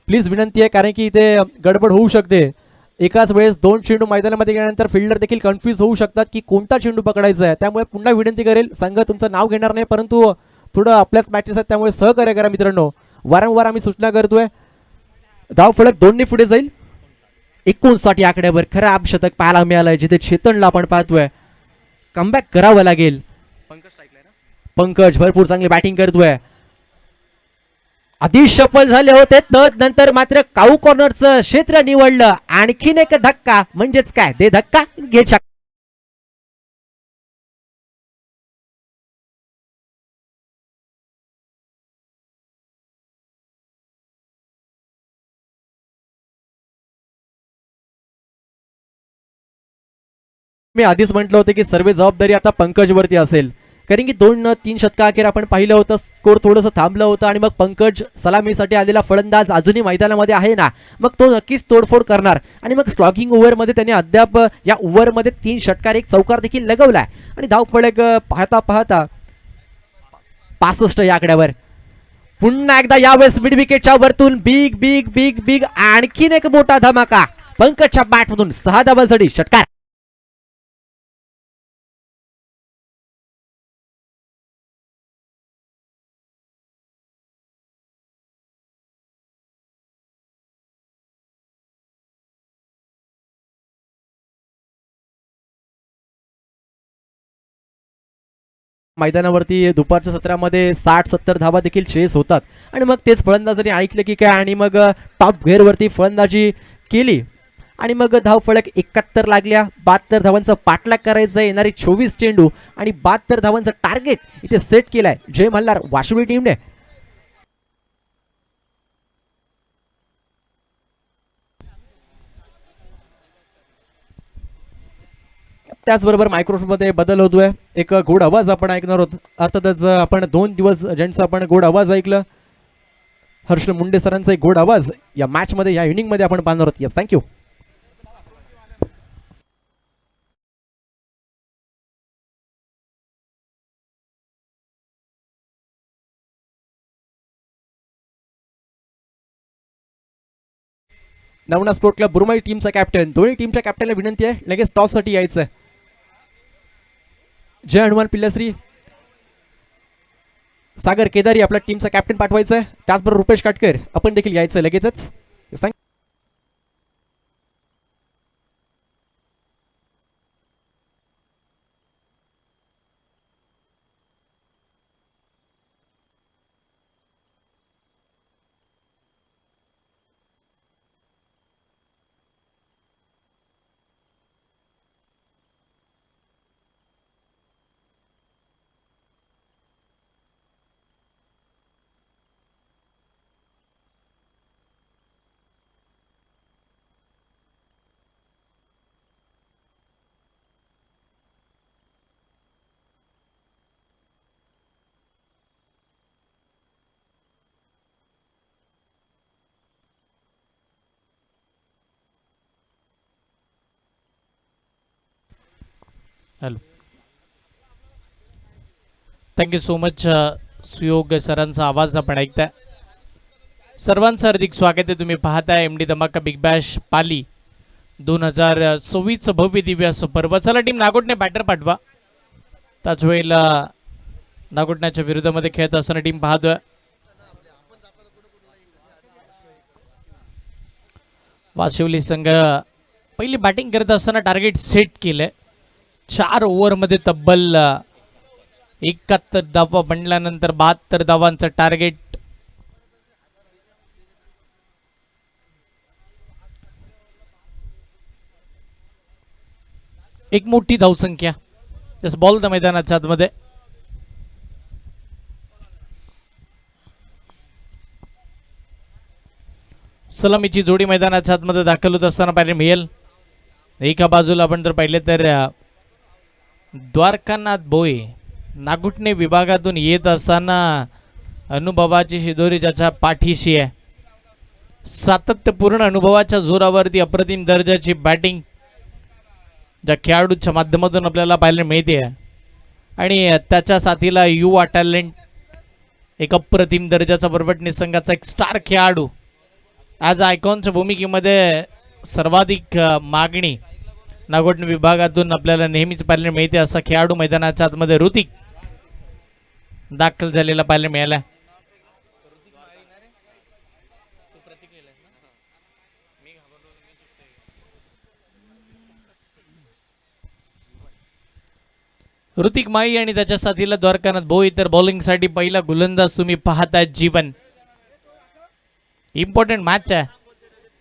Speaker 1: प्लीज विनंती आहे, कारण की इथे गडबड होऊ शकते. एकाच वेळेस 2 चेंडू मैदानामध्ये गेल्यानंतर फिल्डर देखील कन्फ्यूज होऊ शकतात की कोणता चेंडू पकडायचा आहे. त्यामुळे पुन्हा विनंती करेल, संघ तुमचं नाव घेणार नाही, परंतु थोडं आपल्याच मॅचेस आहेत त्यामुळे सहकार्य करा मित्रांनो. वारंवार आम्ही सूचना करतोय. धाव फलक 2 ने पुढे जाईल. 59 आकड्यावर खराब शतक पाहायला मिळालंय, जिथे चेतनला आपण पाहतोय. कमबॅक करावं लागेल. पंकज भरपूर चांगली बॅटिंग करतोय. आधी सफल झाले होते, नंतर मात्र काऊ कॉर्नरचं क्षेत्र निवडलं. आणखीन एक धक्का, म्हणजेच काय दे धक्का घे छक्का. मी आधीच म्हटलं होतं की सर्व जबाबदारी आता पंकज वरती असेल, कारण की 2-3 षटकाअखेर आपण पाहिलं होतं स्कोर थोडंसं थांबलं होतं आणि मग पंकज सलामीसाठी आलेला फलंदाज अजूनही मैदानामध्ये आहे ना, मग तो नक्कीच तोडफोड करणार. आणि मग स्ट्रॉकिंग ओव्हरमध्ये त्याने अद्याप या ओव्हरमध्ये 3 षटकार 1 चौकार देखील लगवलाय. आणि धावफलक पाहता पाहता 65 या आकड्यावर. पुन्हा एकदा यावेळेस मिड विकेटच्या वरतून बिग बिग बिग बिग आणखीन एक मोठा धमाका. पंकजच्या बॅटमधून 6 धावांसाठी षटकार. मैदानावरती दुपारच्या सत्रामध्ये 60-70 धावा देखील चेस होतात. आणि मग तेच फलंदाजांनी ऐकलं की काय, आणि मग टॉप घेअरवरती फलंदाजी केली. आणि मग धाव फलक 71 लागल्या. 72 धावांचा पाठलाग करायचा. येणारी 24 चेंडू आणि 72 धावांचं टार्गेट इथे सेट केलाय जय मल्हार वाशिवडी टीमने. त्याचबरोबर मायक्रोफोनमध्ये बदल होतोय. एक गोड आवाज आपण ऐकणार आहोत. अर्थातच आपण 2 दिवस ज्यांचं आपण गोड आवाज ऐकलं, हर्षल मुंडे सरांचा एक गोड आवाज या मॅचमध्ये या इनिंगमध्ये आपण पाहणार आहोत. Yes, thank you. Navna sport club Burmai टीमचा कॅप्टन, दोन्ही टीमच्या कॅप्टनला विनंती आहे लगेच टॉससाठी यायचं आहे. जय हनुमान पिल्लश्री. सागर केदारी आपल्या टीमचा कॅप्टन पाठवायचा आहे, त्याचबरोबर रुपेश काटकर आपण देखील यायचं लगेचच. सांग.
Speaker 2: Hello, thank you so much. Suyog सरांचा आवाज आपण ऐकताय. सर्वांचं हार्दिक स्वागत आहे. तुम्ही पाहताय एम डी धमाका बिग बॅश पाली 2026 भव्य दिव्य असं पर्व. चला टीम नागोटने बॅटर पाठवा. त्याच वेळेला नागोटण्याच्या विरोधामध्ये खेळत असताना टीम पाहतोय वाशिवली संघ पहिली बॅटिंग करत असताना टार्गेट सेट केलंय. 4 ओव्हरमध्ये तब्बल 71 धावा बनल्यानंतर 72 धावांचं टार्गेट. एक मोठी धावसंख्या. जस बॉल द मैदानाच्या आतमध्ये. सलामीची जोडी मैदानाच्या आतमध्ये दाखल होत असताना पाहिजे मिळेल. एका बाजूला आपण जर पाहिले तर द्वारकानाथ भोये नागुटणे विभागातून येत असताना अनुभवाची शिदोरी ज्याच्या पाठीशी आहे. सातत्यपूर्ण अनुभवाच्या जोरावरती अप्रतिम दर्जाची बॅटिंग ज्या खेळाडूच्या माध्यमातून आपल्याला पाहायला मिळते आणि त्याच्या साथीला युवा टॅलेंट एक अप्रतिम दर्जाचा बरबटणी संघाचा एक स्टार खेळाडू. ॲज आयकॉनच्या भूमिकेमध्ये सर्वाधिक मागणी नागोटणे विभागातून आपल्याला नेहमीच पाहायला मिळते असा खेळाडू मैदानाच्या आतमध्ये ऋतिक दाखल झालेला पाहायला मिळाला. ऋतिक माई आणि त्याच्या साथीला द्वारकानाथ भोई. तर बॉलिंगसाठी पहिला गोलंदाज तुम्ही पाहताय जीवन. इम्पॉर्टंट मॅच आहे.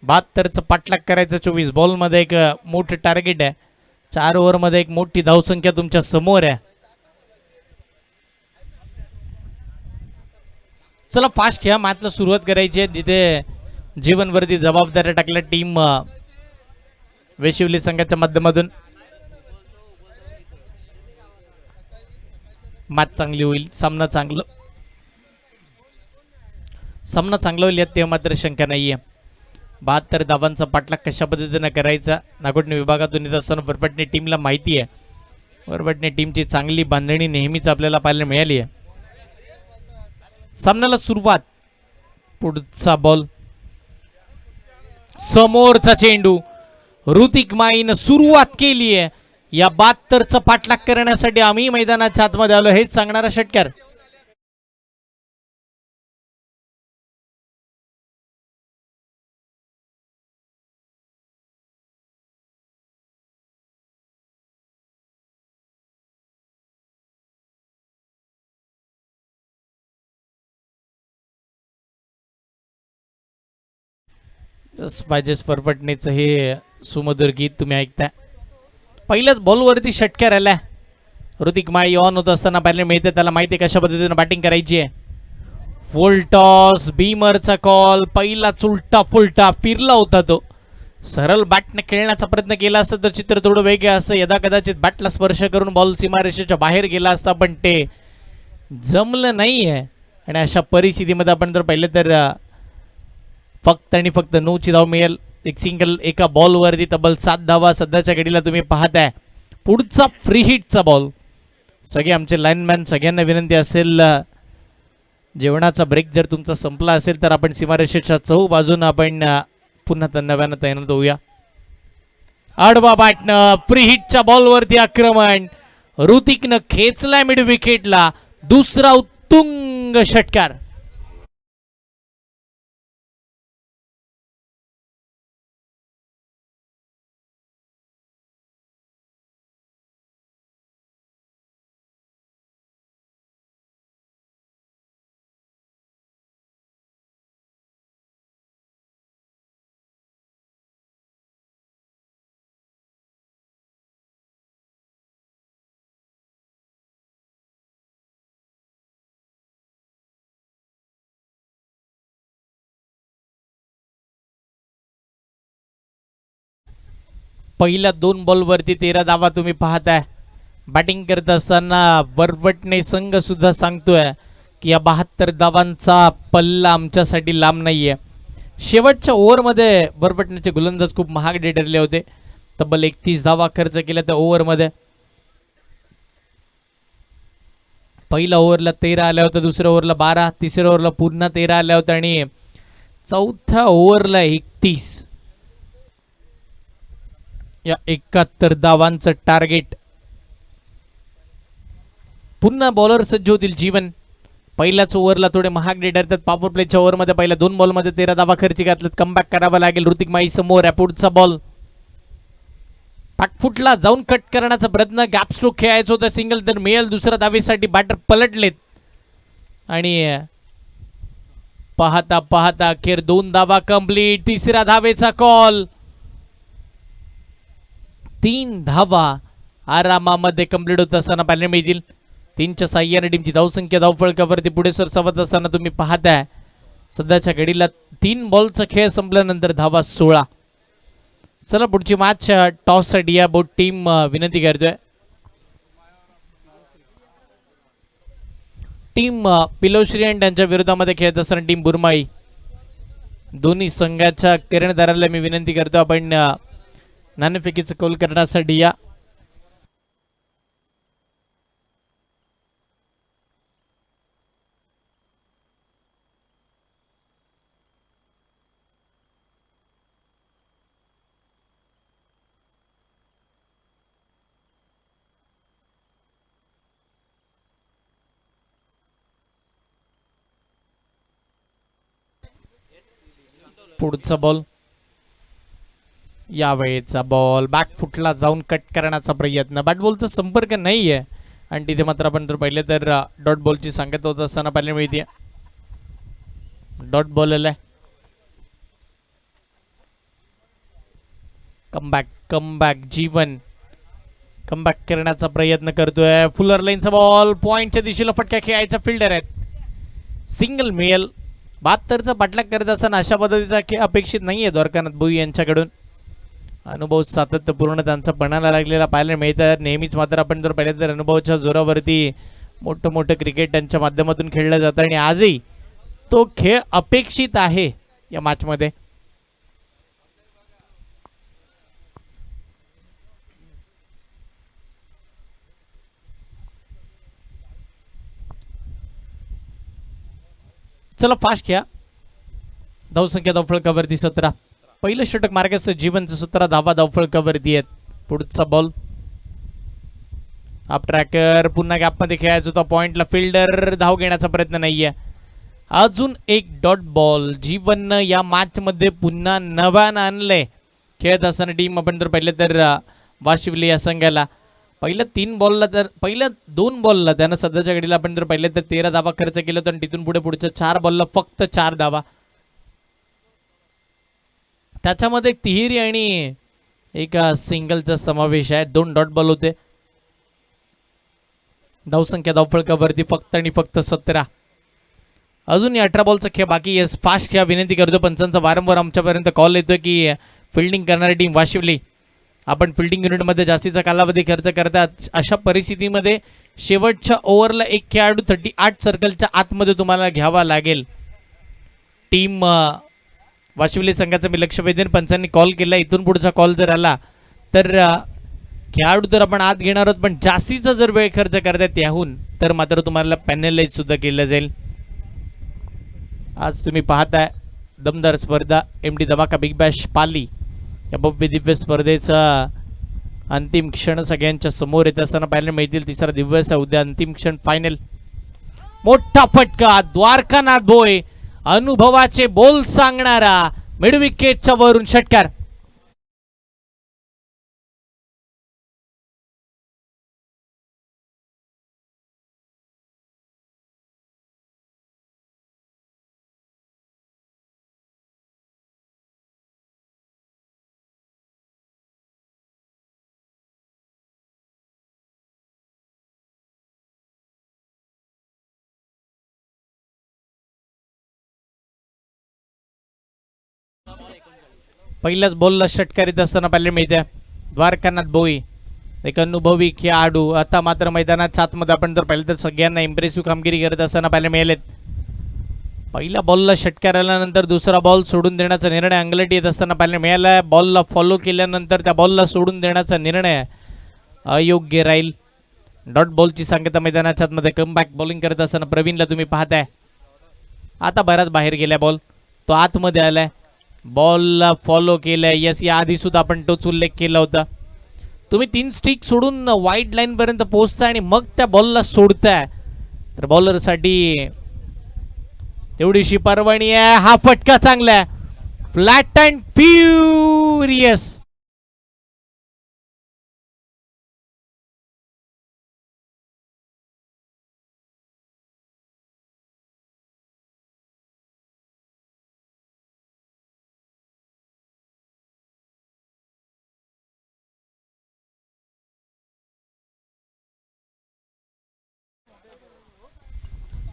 Speaker 2: 72चं पाठलाग करायचं. 24 बॉलमध्ये एक मोठं टार्गेट आहे. 4 ओव्हरमध्ये एक मोठी धावसंख्या तुमच्या समोर आहे. चला फास्ट खेळा. मॅचला सुरुवात करायची आहे. तिथे जीवनवरती जबाबदाऱ्या टाकल्या टीम वेशिवली संघाच्या माध्यमातून. मॅच चांगली होईल. सामना चांगला होईल यात ते मात्र शंका नाहीये. 72 धावांचा पाठलाग कशा पद्धतीनं करायचा नागोटणे विभागातून येत असताना बरबटणे टीमला माहिती आहे. बरबटणे टीमची चांगली बांधणी नेहमीच आपल्याला पाहायला मिळाली आहे. सामन्याला सुरुवात. पुढचा बॉल. समोरचा चेंडू. ऋतिक माईनं सुरुवात केली आहे. या 72चा पाठलाग करण्यासाठी आम्ही मैदानाच्या आतमध्ये आलो हेच सांगणारा षटकार. पाहिजेच परपटणीचं हे सुमधुर गीत तुम्ही ऐकताय. पहिल्याच बॉलवरती षटकार आलाय. ऋतिक माई ऑन होत असताना पाहायला मिळते. त्याला माहिती आहे कशा पद्धतीनं बॅटिंग करायची आहे. Full toss. बीमरचा कॉल. पहिलाच उलटा फुलटा फिरला होता तो. सरळ बॅटने खेळण्याचा प्रयत्न केला असता तर चित्र थोडं वेगळं असं. यदा कदाचित बॅटला स्पर्श करून बॉल सीमारेषेच्या बाहेर गेला असता पण ते जमलं नाही आहे. आणि अशा परिस्थितीमध्ये आपण जर पाहिलं तर फक्त आणि फक्त 9ची धाव मिळेल. एक सिंगल एका बॉलवरती तब्बल 7 धावा सध्याच्या घडीला तुम्ही पाहताय. पुढचा फ्री हिटचा बॉल. सगळे आमचे लाईनमॅन सगळ्यांना विनंती असेल जेवणाचा ब्रेक जर तुमचा संपला असेल तर आपण सीमारेषेच्या चहू बाजूनं आपण पुन्हा नव्यानं तैनात होऊया. आडवा बॅटनं फ्री हिटच्या बॉलवरती आक्रमण. ऋतिकनं खेचलाय मिड विकेटला. दुसरा उत्तुंग संघ षटकार. पहिल्या 2 बॉलवरती 13 धावा तुम्ही पाहताय. बॅटिंग करत असताना बरबटणे संघ सुद्धा सांगतोय की या 72 धावांचा पल्ला आमच्यासाठी लांब नाहीये. शेवटच्या ओव्हरमध्ये बरबटण्याचे गोलंदाज खूप महागडे ठरले होते. तब्बल 31 धावा खर्च केल्या त्या ओव्हरमध्ये. पहिल्या ओव्हरला 13 आल्या होत्या, दुसऱ्या ओव्हरला 12, तिसऱ्या ओव्हरला पुन्हा 13 आल्या होत्या आणि चौथ्या ओव्हरला 31. या 71 धावांचं टार्गेट. पुन्हा बॉलर सज्ज होतील जीवन. पहिल्याच ओव्हरला थोडे महागडे ठरतात. पॉवर प्लेच्या ओव्हरमध्ये पहिल्या 2 बॉलमध्ये 13 धावा खर्च घातल्यात. कमबॅक करावा लागेल. ऋतिक माई समोर. पुढचा बॉल बॅकफुटला जाऊन कट करण्याचा प्रयत्न. गॅप स्ट्रोक खेळायचं होतं. सिंगल तर मिळेल. दुसऱ्या धावेसाठी बॅटर पलटलेत आणि पाहता पाहता अखेर 2 धावा कंप्लीट. तिसऱ्या धावेचा कॉल. 3 धावा आरामामध्ये कंप्लीट होत असताना पाहायला मिळतील. 3च्या साह्याने टीमची धावसंख्या धावफळकावरती पुढे सरसावत असताना तुम्ही पाहताय. सध्याच्या घडीला 3 बॉलचा खेळ संपल्यानंतर धावा 16. चला पुढची मॅच टॉस साठी या बोट टीम विनंती करतोय. टीम पिलोश्री आणि त्यांच्या विरोधामध्ये खेळत असताना टीम बुरमाई. दोन्ही संघाच्या कर्णधाराला मी विनंती करतो आपण नाणेफेकीचं कौल करण्यासाठी या. पुढचा बॉल. यावेळेचा बॉल बॅकफुटला जाऊन कट करण्याचा प्रयत्न. बॅटबॉलचा संपर्क नाही आहे आणि तिथे मात्र आपण जर पाहिलं तर डॉट बॉलची सांगत होत असताना पाहायला मिळते. डॉट बॉल आलाय. कमबॅक जीवन कमबॅक करण्याचा प्रयत्न करतोय. फुलर लाईनचा बॉल. पॉइंटच्या दिशेला फटका खेळायचा. फिल्डर आहेत. सिंगल मिळेल. 72चा पाठलाग करत असताना अशा पद्धतीचा खेळ अपेक्षित नाहीये द्वारकानाथ भोई यांच्याकडून. अनुभव सातत्यपूर्ण त्यांचा पणाला लागलेला पाहायला मिळतात. नेहमीच मात्र आपण जर पाहिलं तर अनुभवाच्या जोरावरती मोठं क्रिकेट त्यांच्या माध्यमातून खेळलं जातं आणि आजही तो खेळ अपेक्षित आहे या मॅचमध्ये. चला फास्ट घ्या. धावसंख्या धावफळकावरती 17. पहिलं षटक मार्गाचं जीवनचं 17 धावा धावफळकावरती आहेत. पुढचा बॉल. Up tracker. पुन्हा गॅपमध्ये खेळायचा होता. पॉइंटला फिल्डर. धाव घेण्याचा प्रयत्न नाहीये. अजून एक डॉट बॉल. जीवननं या मॅच मध्ये पुन्हा नव्यानं आणलंय. खेळत असताना टीम आपण जर पाहिलं तर वाशिवली या संघाला पहिल्या 3 बॉलला तर पहिल्या 2 बॉलला त्यानं सध्याच्या घडीला आपण जर पाहिलं तर 13 धावा खर्च केला तर तिथून पुढे पुढच्या 4 बॉलला फक्त 4 धावा. त्याच्यामध्ये तिहेरी आणि एक सिंगलचा समावेश आहे. 2 डॉट बॉल होते. धावसंख्या धावफळकावरती फक्त आणि फक्त 17. अजून 18 बॉलचा खेळ बाकी आहे. फास्ट खेळा विनंती करतो. पंचांचा वारंवार आमच्यापर्यंत कॉल येतोय की फिल्डिंग करणारी टीम वाशिवली आपण फिल्डिंग युनिटमध्ये जास्तीचा कालावधी खर्च करतात. अशा परिस्थितीमध्ये शेवटच्या ओव्हरला एक खेळाडू 38 सर्कलच्या आतमध्ये तुम्हाला घ्यावा लागेल. टीम वाशिवली संघाचं मी लक्ष वेधेन. पंचांनी कॉल केला. इथून पुढचा कॉल जर आला तर खेळाडू तर आपण आत घेणार आहोत पण जास्तीचा जर वेळ खर्च करतात याहून तर मात्र तुम्हाला पॅनलाइज सुद्धा केलं जाईल. आज तुम्ही पाहताय दमदार स्पर्धा MD धमाका बिग बॅश पाली या भव्य दिव्य स्पर्धेचा अंतिम क्षण सगळ्यांच्या समोर येत असताना पाहायला मिळतील. तिसरा दिवस आहे उद्या. अंतिम क्षण फायनल. मोठा फटका. द्वारकानाथ भोई अनुभवाचे बोल सांगणारा मिड विकेटच्या वरून षटकार. पहिल्याच बॉलला षटकार येत असताना पाहायला मिळते. द्वारकानाथ भोई एक अनुभवी खेळाडू. आता मात्र मैदानात आतमध्ये आपण जर पाहिलं तर सगळ्यांना इम्प्रेसिव्ह कामगिरी करत असताना पाहायला मिळालेत. पहिल्या बॉलला षटकार आल्यानंतर दुसरा बॉल सोडून देण्याचा निर्णय अंगलट येत असताना पाहायला मिळाला. बॉलला फॉलो केल्यानंतर त्या बॉलला सोडून देण्याचा निर्णय अयोग्य राहील. डॉट बॉलची सांगता मैदानाच्या आतमध्ये कमबॅक बॉलिंग करत असताना प्रवीणला तुम्ही पाहताय. आता बराच बाहेर गेला बॉल, तो आतमध्ये आलाय. बॉलला फॉलो केलाय. यस, या आधी सुद्धा आपण तोच उल्लेख केला होता. तुम्ही 3 स्टिक सोडून वाईड लाईन पर्यंत पोहोचताय आणि मग त्या बॉलला सोडताय तर बॉलरसाठी तेवढीशी परवानगी आहे. हा फटका चांगला आहे. Flat and furious.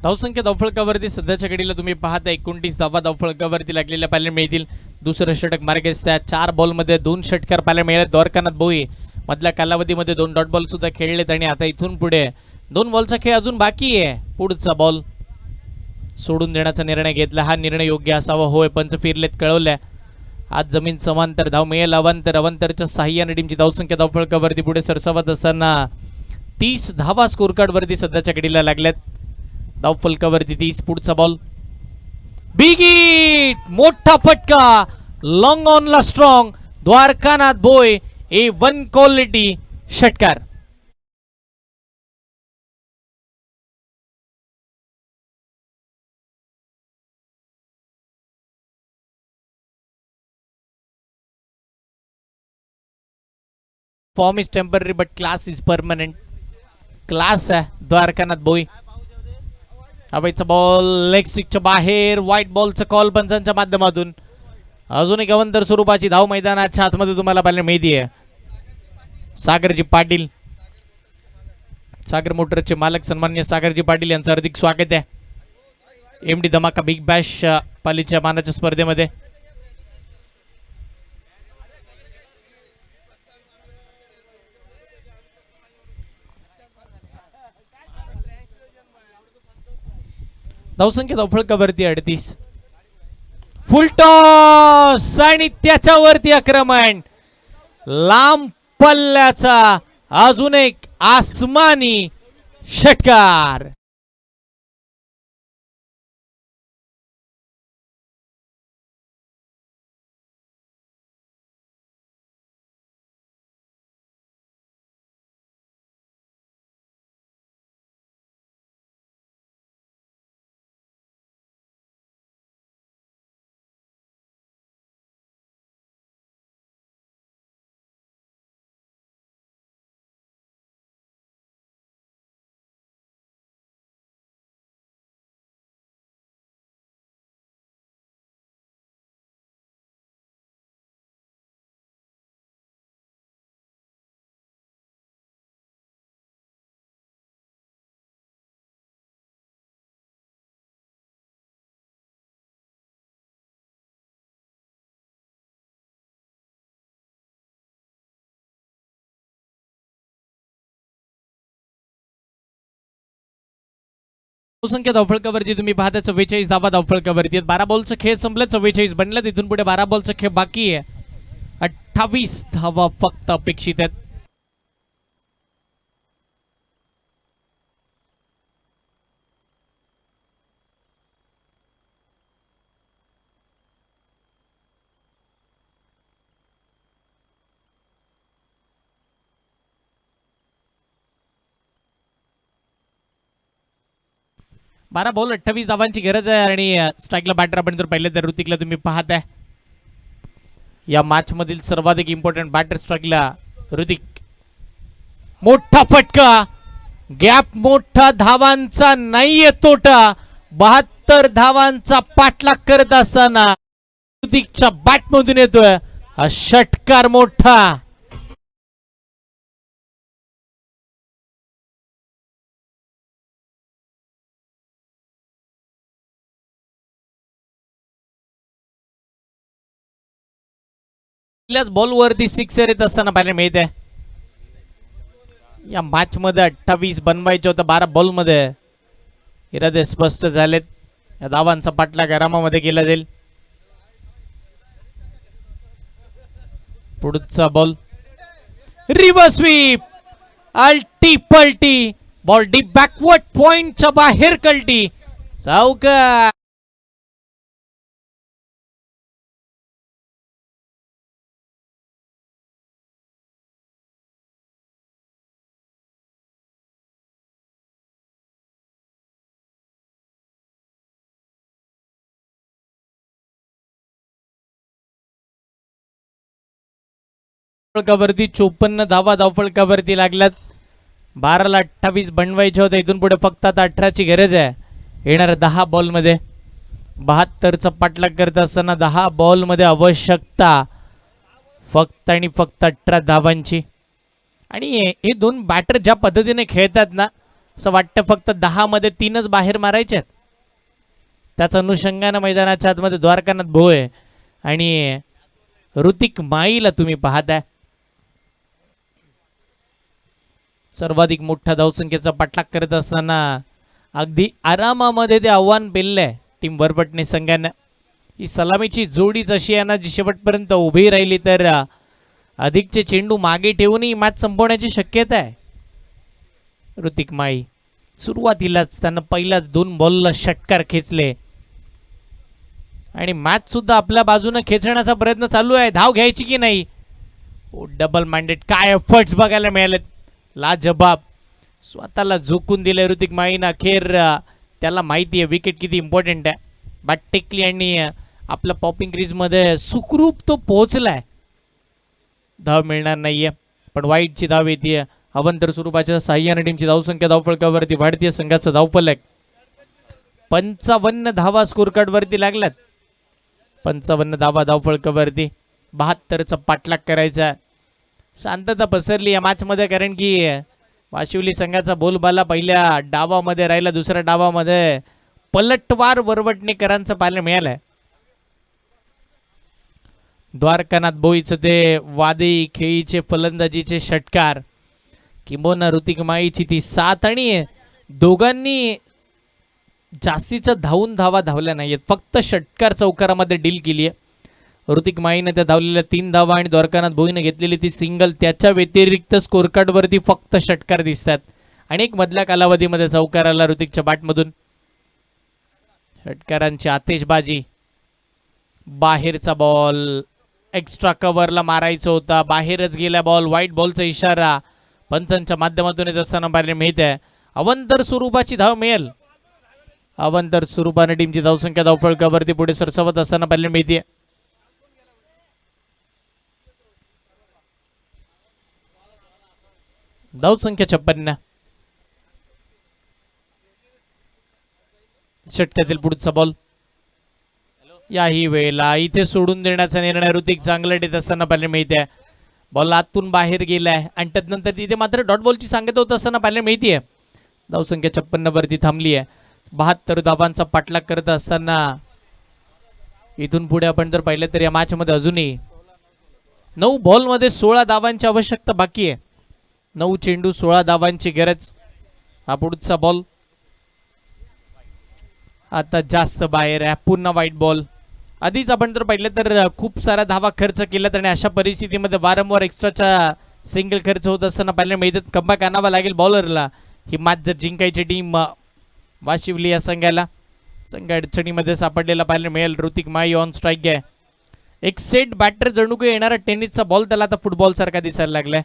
Speaker 2: धावसंख्या धावफळकावरती सध्याच्या घडीला तुम्ही पाहता 29 धावा धावफळकावरती लागलेल्या पाहायला मिळतील. दुसरं षटक मार्गेस त्या 4 बॉलमध्ये 2 षटकार पाहायला मिळाले. द्वारकानाथ भोई मधल्या कालावधीमध्ये 2 डॉट बॉल सुद्धा खेळलेत आणि आता इथून पुढे 2 बॉलचा खेळ अजून बाकी आहे. पुढचा बॉल सोडून देण्याचा निर्णय घेतला. हा निर्णय योग्य असावा. होय, पंच फिरलेत कळवल्या. आज जमीन समांतर धाव मिळेल. अवंतरच्या साह्याने टीमची धावसंख्या धावफळकावरती पुढे सरसावत असताना 30 धावा स्कोर कार्ड वरती सध्याच्या घडीला लागल्यात. धावफलकावरती 30. पुढचा बॉल बिग हिट. मोठा फटका. लॉंग ऑन ला स्ट्रॉंग. द्वारकानाथ भोई A1 क्वालिटी षटकार. Form is temporary but class is permanent. Class आहे द्वारकानाथ भोई. हवेचा बॉल लेग स्टिकच्या बाहेर. व्हाईट बॉलचा कॉल पंचांच्या माध्यमातून. अजून एक अवंतर स्वरूपाची धाव मैदानाच्या आतमध्ये तुम्हाला पाहायला मिळते. सागरजी पाटील, सागर मोटरचे मालक सन्मान्य सागरजी पाटील यांचं हार्दिक स्वागत आहे एमडी धमाका बिग बॅश पालीच्या मानाच्या स्पर्धेमध्ये. धावसंख्या धावफळकावरती 38. फुलटॉस आणि त्याच्यावरती आक्रमण. लांब पल्ल्याचा अजून एक आसमानी षटकार. संख्या धावफळकावरती तुम्ही पाहता 44 धावा धावफळकावरती. 12 बॉलचा खेळ संपला. 44 बनला. तिथून पुढे 12 बॉलचा खेळ बाकी आहे. 28 धावा फक्त अपेक्षित आहेत. 12 बॉल 28 धावांची गरज आहे आणि स्ट्राईकला बॅटर आपण जर पाहिलं तर ऋतिकला तुम्ही पाहताय या मॅच मधील सर्वाधिक इम्पॉर्टंट बॅटर स्ट्राईकला ऋतिक. मोठा फटका, गॅप मोठा, धावांचा नाहीये तोटा. 72 धावांचा पाठलाग करत असताना ऋतिकच्या बॅट मधून येतोय हा षटकार मोठा. पहिल्याच बॉलवरती सिक्सर येत असताना पाहायला मिळत आहे. या मॅच मध्ये 28 बनवायचे होतं 12 बॉल मध्ये. इरादे स्पष्ट झालेत. या धावांचा पाठलाग आरामामध्ये केला जाईल. पुढचा बॉल रिव्हर्स स्वीप, अल्टी पल्टी, बॉल डीप बॅकवर्ड पॉइंटच्या बाहेर कल्टी. चौकार. फलकावरती 54 धावा धावफलकावरती लागल्यात. 12ला 28 बनवायचे होते. इथून पुढे फक्त आता 18ची गरज आहे. येणाऱ्या 10 बॉल मध्ये 72चा पाठलाग करत असताना 10 बॉल मध्ये आवश्यकता फक्त आणि फक्त 18 धावांची. आणि हे दोन बॅटर ज्या पद्धतीने खेळतात ना, असं वाटतं फक्त 10 मध्ये 3च बाहेर मारायचे आहेत. त्याच अनुषंगाने मैदानाच्या आतमध्ये द्वारकानाथ भोये आणि ऋतिक माईला तुम्ही पाहताय. सर्वाधिक मोठ्या धावसंख्येचा पाठलाग करत असताना अगदी आरामामध्ये ते आव्हान पेललंय टीम वरपटणे संघानं. ही सलामीची जोडीच अशी आहे ना, जी शेवटपर्यंत उभी राहिली तर अधिकचे चेंडू मागे ठेवूनही मॅच संपवण्याची शक्यता आहे. ऋतिक माई सुरुवातीलाच त्यांना पहिल्याच 2 बॉलला षटकार खेचले आणि मॅच सुद्धा आपल्या बाजूने खेचण्याचा प्रयत्न चालू आहे. धाव घ्यायची की नाही. डबल माइंडेड काय एफर्ट्स बघायला मिळालेत. लाजबाब स्वतःला झोकून दिले ऋतिक माईनं. अखेर त्याला माहिती आहे विकेट किती इम्पॉर्टंट आहे. बॅट टेकली आणि आपल्या पॉपिंग क्रीजमध्ये सुखरूप तो पोहोचलाय. धाव मिळणार नाहीये पण वाईटची धाव येते. अवंतर स्वरूपाच्या साह्याने टीमची धावसंख्या धावफलकावरती भारतीय संघाचा धावफलक 55 धावा स्कोर कार्ड वरती लागल्यात. 55 धावा धावफलकावरती 72चा पाठलाग करायचा. शांतता पसरली या मॅच मध्ये, कारण की वाशिवली संघाचा बोलबाला पहिल्या डावामध्ये राहिला. दुसऱ्या डावामध्ये पलटवार वरवटणेकरांचं पाहायला मिळालंय. द्वारकानाथ भोईचं ते वादळी खेळीचे फलंदाजीचे षटकार, किंबहुना ऋतिक माईची ती 7 आणि दोघांनी जास्तीच्या धावा धावल्या नाहीयेत. फक्त षटकार चौकारामध्ये डील केली आहे. ऋतिक माईने त्या धावलेल्या 3 धावा आणि द्वारकानाथ भोईने घेतलेली ती सिंगल. त्याच्या व्यतिरिक्त स्कोर कार्ड वरती फक्त षटकार दिसतात आणि एक मधल्या कालावधीमध्ये चौकार आला ऋतिकच्या बॅटमधून. षटकारांची आतिषबाजी. बाहेरचा बॉल एक्स्ट्रा कव्हरला मारायचा होता, बाहेरच गेला बॉल. व्हाईट बॉलचा इशारा पंचांच्या माध्यमातून येत असताना पाहायला मिळत आहे. अवंतर स्वरूपाची धाव मिळेल. अवंतर स्वरूपाने टीमची धावसंख्या धावफलकावरती पुढे सरसावत असताना पाहायला मिळते. धावसंख्या 56. षटकातील पुढचा बॉल याही वेळेला इथे सोडून देण्याचा निर्णय ऋतिक चांगला देत असताना पाहायला मिळते. बॉल आतून बाहेर गेलाय आणि त्यानंतर तिथे मात्र डॉट बॉलची सांगत होत असताना पाहायला मिळते. धावसंख्या 56 वरती थांबली आहे. 72 धावांचा पाठलाग करत असताना इथून पुढे आपण जर पाहिलं तर या मॅच मध्ये अजूनही 9 बॉल मध्ये 16 धावांची आवश्यकता बाकी आहे. 9 चेंडू 16 धावांची गरज. हा पुढचा बॉल आता जास्त बाहेर आहे. पुन्हा व्हाईट बॉल. आधीच आपण जर पाहिलं तर खूप सारा धावा खर्च केल्यात आणि अशा परिस्थितीमध्ये वारंवार एक्स्ट्राचा सिंगल खर्च होत असताना पाहायला मिळतात. कमबॅक आणावा लागेल बॉलरला. ही मॅच जर जिंकायची टीम वाशिवली या संघाला. संघ अडचणीमध्ये सापडलेला पाहायला मिळेल. ऋतिक माई ऑन स्ट्राईक आहे. एक सेट बॅटर जणू काही येणारा टेनिसचा बॉल त्याला आता फुटबॉल सारखा दिसायला लागलाय.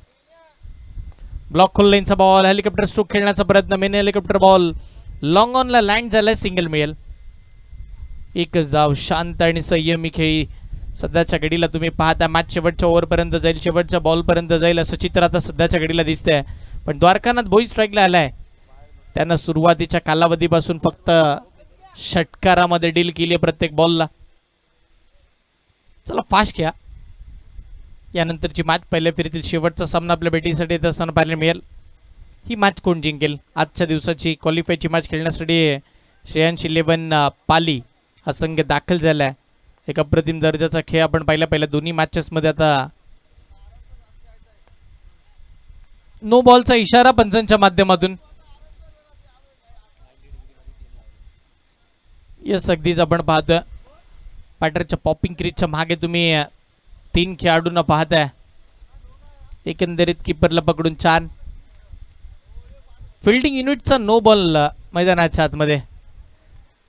Speaker 2: ब्लॉक खोल लाईनचा बॉल. हेलिकॉप्टर स्ट्रोक खेळण्याचा प्रयत्न. मेन हेलिकॉप्टर बॉल लॉंग ऑनला लँड झालाय, सिंगल मिळेल. एकच धाव. शांत आणि संयमी खेळी सध्याच्या घडीला तुम्ही पाहता. मॅच शेवटच्या ओव्हरपर्यंत जाईल, शेवटच्या बॉलपर्यंत जाईल असं चित्र आता सध्याच्या घडीला दिसतंय. पण द्वारकानाथ भोई स्ट्राईकला आलाय. त्यानं सुरुवातीच्या कालावधीपासून फक्त षटकारामध्ये डील केली आहे प्रत्येक बॉलला. चला फास्ट घ्या. यानंतरची मॅच पहिल्या फेरीतील शेवटचा सामना आपल्या भेटीसाठी येत असताना पाहायला मिळेल. ही मॅच कोण जिंकेल? आजच्या दिवसाची क्वालिफायची मॅच खेळण्यासाठी श्रेयांश 11 पाली हा संघ दाखल झाला आहे. एक अप्रतिम दर्जाचा खेळ आपण पहिल्या दोन्ही मॅचेसमध्ये. आता नो बॉलचा इशारा पंचांच्या माध्यमातून. यस, अगदीच आपण पाहतोय पॅटरच्या पॉपिंग क्रीजच्या मागे तुम्ही 3 खेळाडूंना पाहताय. एकंदरीत किपरला पकडून 4. फिल्डिंग युनिटचा नो बॉल मैदानाच्या आतमध्ये.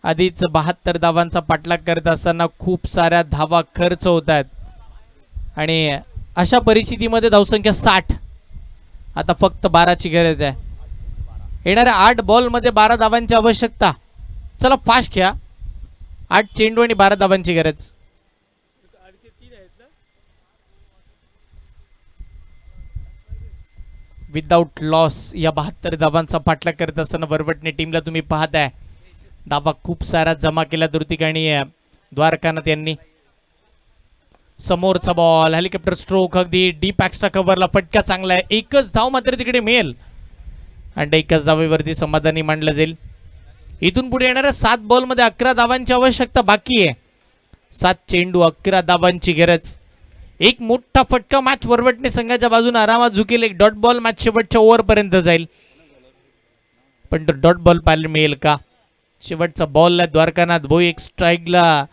Speaker 2: आधीच 72 धावांचा पाठलाग करत असताना खूप साऱ्या धावा खर्च होत आहेत आणि अशा परिस्थितीमध्ये धावसंख्या 60. आता फक्त 12ची गरज आहे. येणाऱ्या 8 बॉलमध्ये 12 धावांची आवश्यकता. चला फास्ट खेळा. 8 चेंडू आणि 12 धावांची गरज. विदाउट लॉस या 72 धावांचा पाठलाग करत असताना वरवटणे टीमला तुम्ही पाहताय. धावा खूप साऱ्या जमा केल्या ऋतिक आणि द्वारकानाथ यांनी. समोरचा बॉल, हेलिकॉप्टर स्ट्रोक, अगदी डीप एक्स्ट्रा कव्हरला फटका चांगला आहे. एकच धाव मात्र तिकडे मिळेल आणि एकच धावेवरती समाधानी मानलं जाईल. इथून पुढे येणाऱ्या 7 बॉलमध्ये 11 धावांची आवश्यकता बाकी आहे. 7 चेंडू 11 धावांची गरज. एक मोठा फटका मॅच वरवटणे संघाच्या बाजूने आरामात झुकेल. एक डॉट बॉल मॅच शेवटच्या ओव्हरपर्यंत जाईल. पण तो डॉट बॉल पाहायला मिळेल का? शेवटचा बॉल द्वारकानाथ भोई एक स्ट्राईकला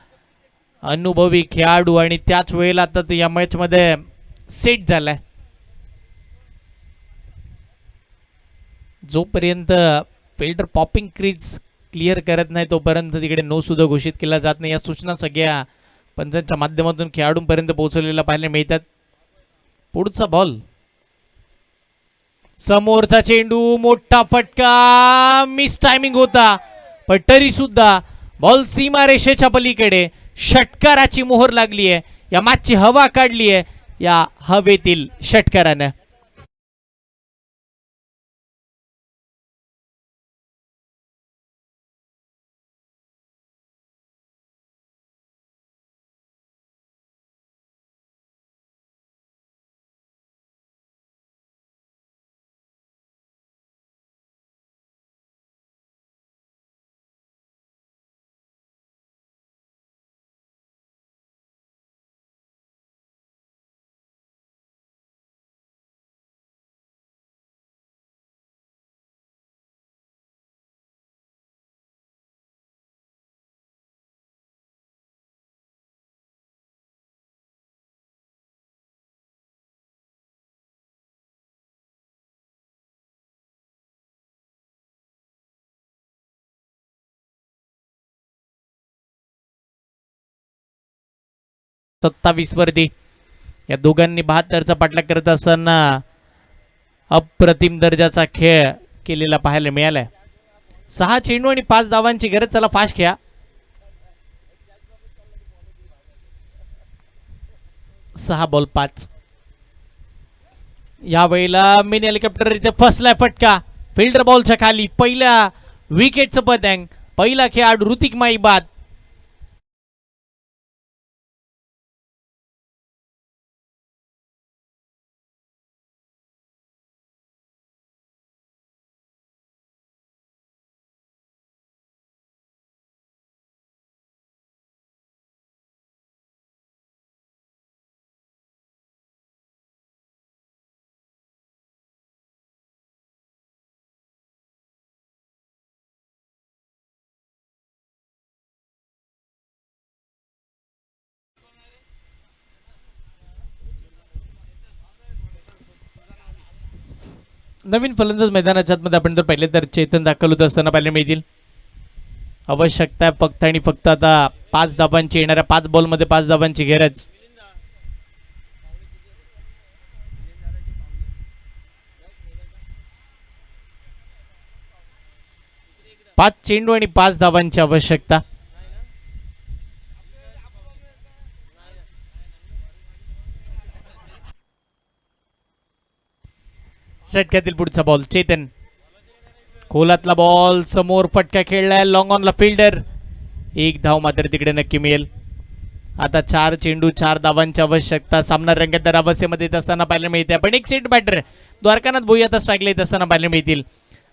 Speaker 2: अनुभवी खेळाडू आणि त्याच वेळेला आता या मॅचमध्ये सेट झालाय. जोपर्यंत फिल्डर पॉपिंग क्रीज क्लिअर करत नाही तोपर्यंत तिकडे नो सुद्धा घोषित केला जात नाही. या सूचना सगळ्या पंचांच्या माध्यमातून खेळाडूंपर्यंत पोहोचवलेला पाहायला मिळतात. पुढचा बॉल, समोरचा चेंडू, मोठा फटका, मिस टायमिंग होता पण तरी सुद्धा बॉल सीमारेषेच्या पलीकडे. षटकाराची मोहर लागली आहे. या मॅचची हवा काढली आहे या हवेतील षटकारानं. सत्तावीस वरती या दोघांनी 72चा पाठलाग करत असताना अप्रतिम दर्जाचा खेळ केलेला पाहायला मिळालाय. 6 चेंडू आणि 5 धावांची गरज. चला फास्ट खेळा. 6 बॉल 5. यावेळेला मिनी हेलिकॉप्टर इथे फसलाय फटका फिल्डर बॉलच्या खाली. पहिल्या विकेटचं पतंग. पहिला खेळाडू ऋतिक माई बाद. नवीन फलंदाज मैदानाच्या आतमध्ये आपण जर पाहिले तर चेतन दाखल होत असताना पाहायला मिळतील. आवश्यकता फक्त आणि फक्त आता 5 धाबांची. येणाऱ्या 5 बॉलमध्ये 5 धाबांची गरज. 5 चेंडू आणि 5 धावांची आवश्यकता. षटकातील पुढचा बॉल चेतन, खोलातला बॉल समोर फटका खेळलाय, लॉंग ऑनला फिल्डर, 1 धाव मात्र तिकडे नक्की मिळेल. आता 4 चेंडू 4 धावांची आवश्यकता. सामना रंगतदार अवस्थेमध्ये येत असताना पाहायला मिळते. पण एक सेट बॅटर द्वारकानाथ भोई आता स्ट्राईकला येत असताना पाहायला मिळतील.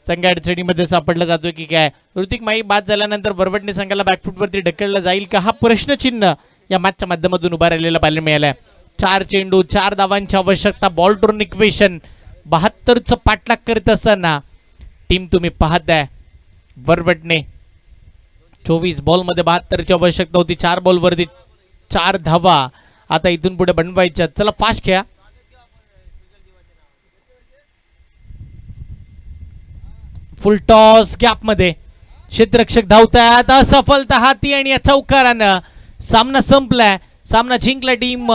Speaker 2: संघ अडचणीमध्ये सापडला जातोय की काय? ऋतिक माई बाद झाल्यानंतर बरवटणे संघाला बॅकफुटवरती ढकलला जाईल का, हा प्रश्नचिन्ह या मॅचच्या माध्यमातून उभा राहिलेला पाहायला मिळालाय. 4 चेंडू 4 धावांची आवश्यकता. बॉल टर्न इक्वेशन 72चं पाठलाग करत असताना टीम तुम्ही पाहताय. बरवटणे 24 बॉलमध्ये 72ची आवश्यकता होती. 4 बॉलवरती 4 धावा आता इथून पुढे बनवायच्या. चला फास्ट खेळा. फुल टॉस गॅप मध्ये क्षेत्ररक्षक धावतात, असफलता हाती आणि या चौकारानं सामना संपलाय. सामना जिंकला टीम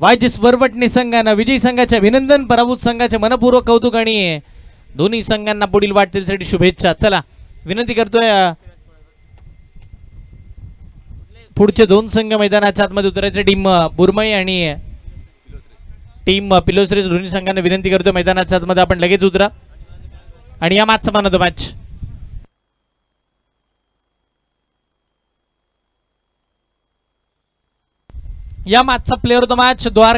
Speaker 2: वायजेस वरवटणे संघानं. विजयी संघाचे अभिनंदन, पराभूत संघाचे मनपूर्वक कौतुक आणि दोन्ही संघांना पुढील वाटचालीसाठी शुभेच्छा. चला विनंती करतोय पुढचे 2 संघ मैदानाच्या आतमध्ये उतरायचे. टीम बुरमई आणि टीम पिलोसरेस दोन्ही संघांना विनंती करतोय मैदानाच्या आतमध्ये आपण लगेच उतरा आणि या मॅचचा मान होतो मॅच. या मॅचचा player of the match Dwarka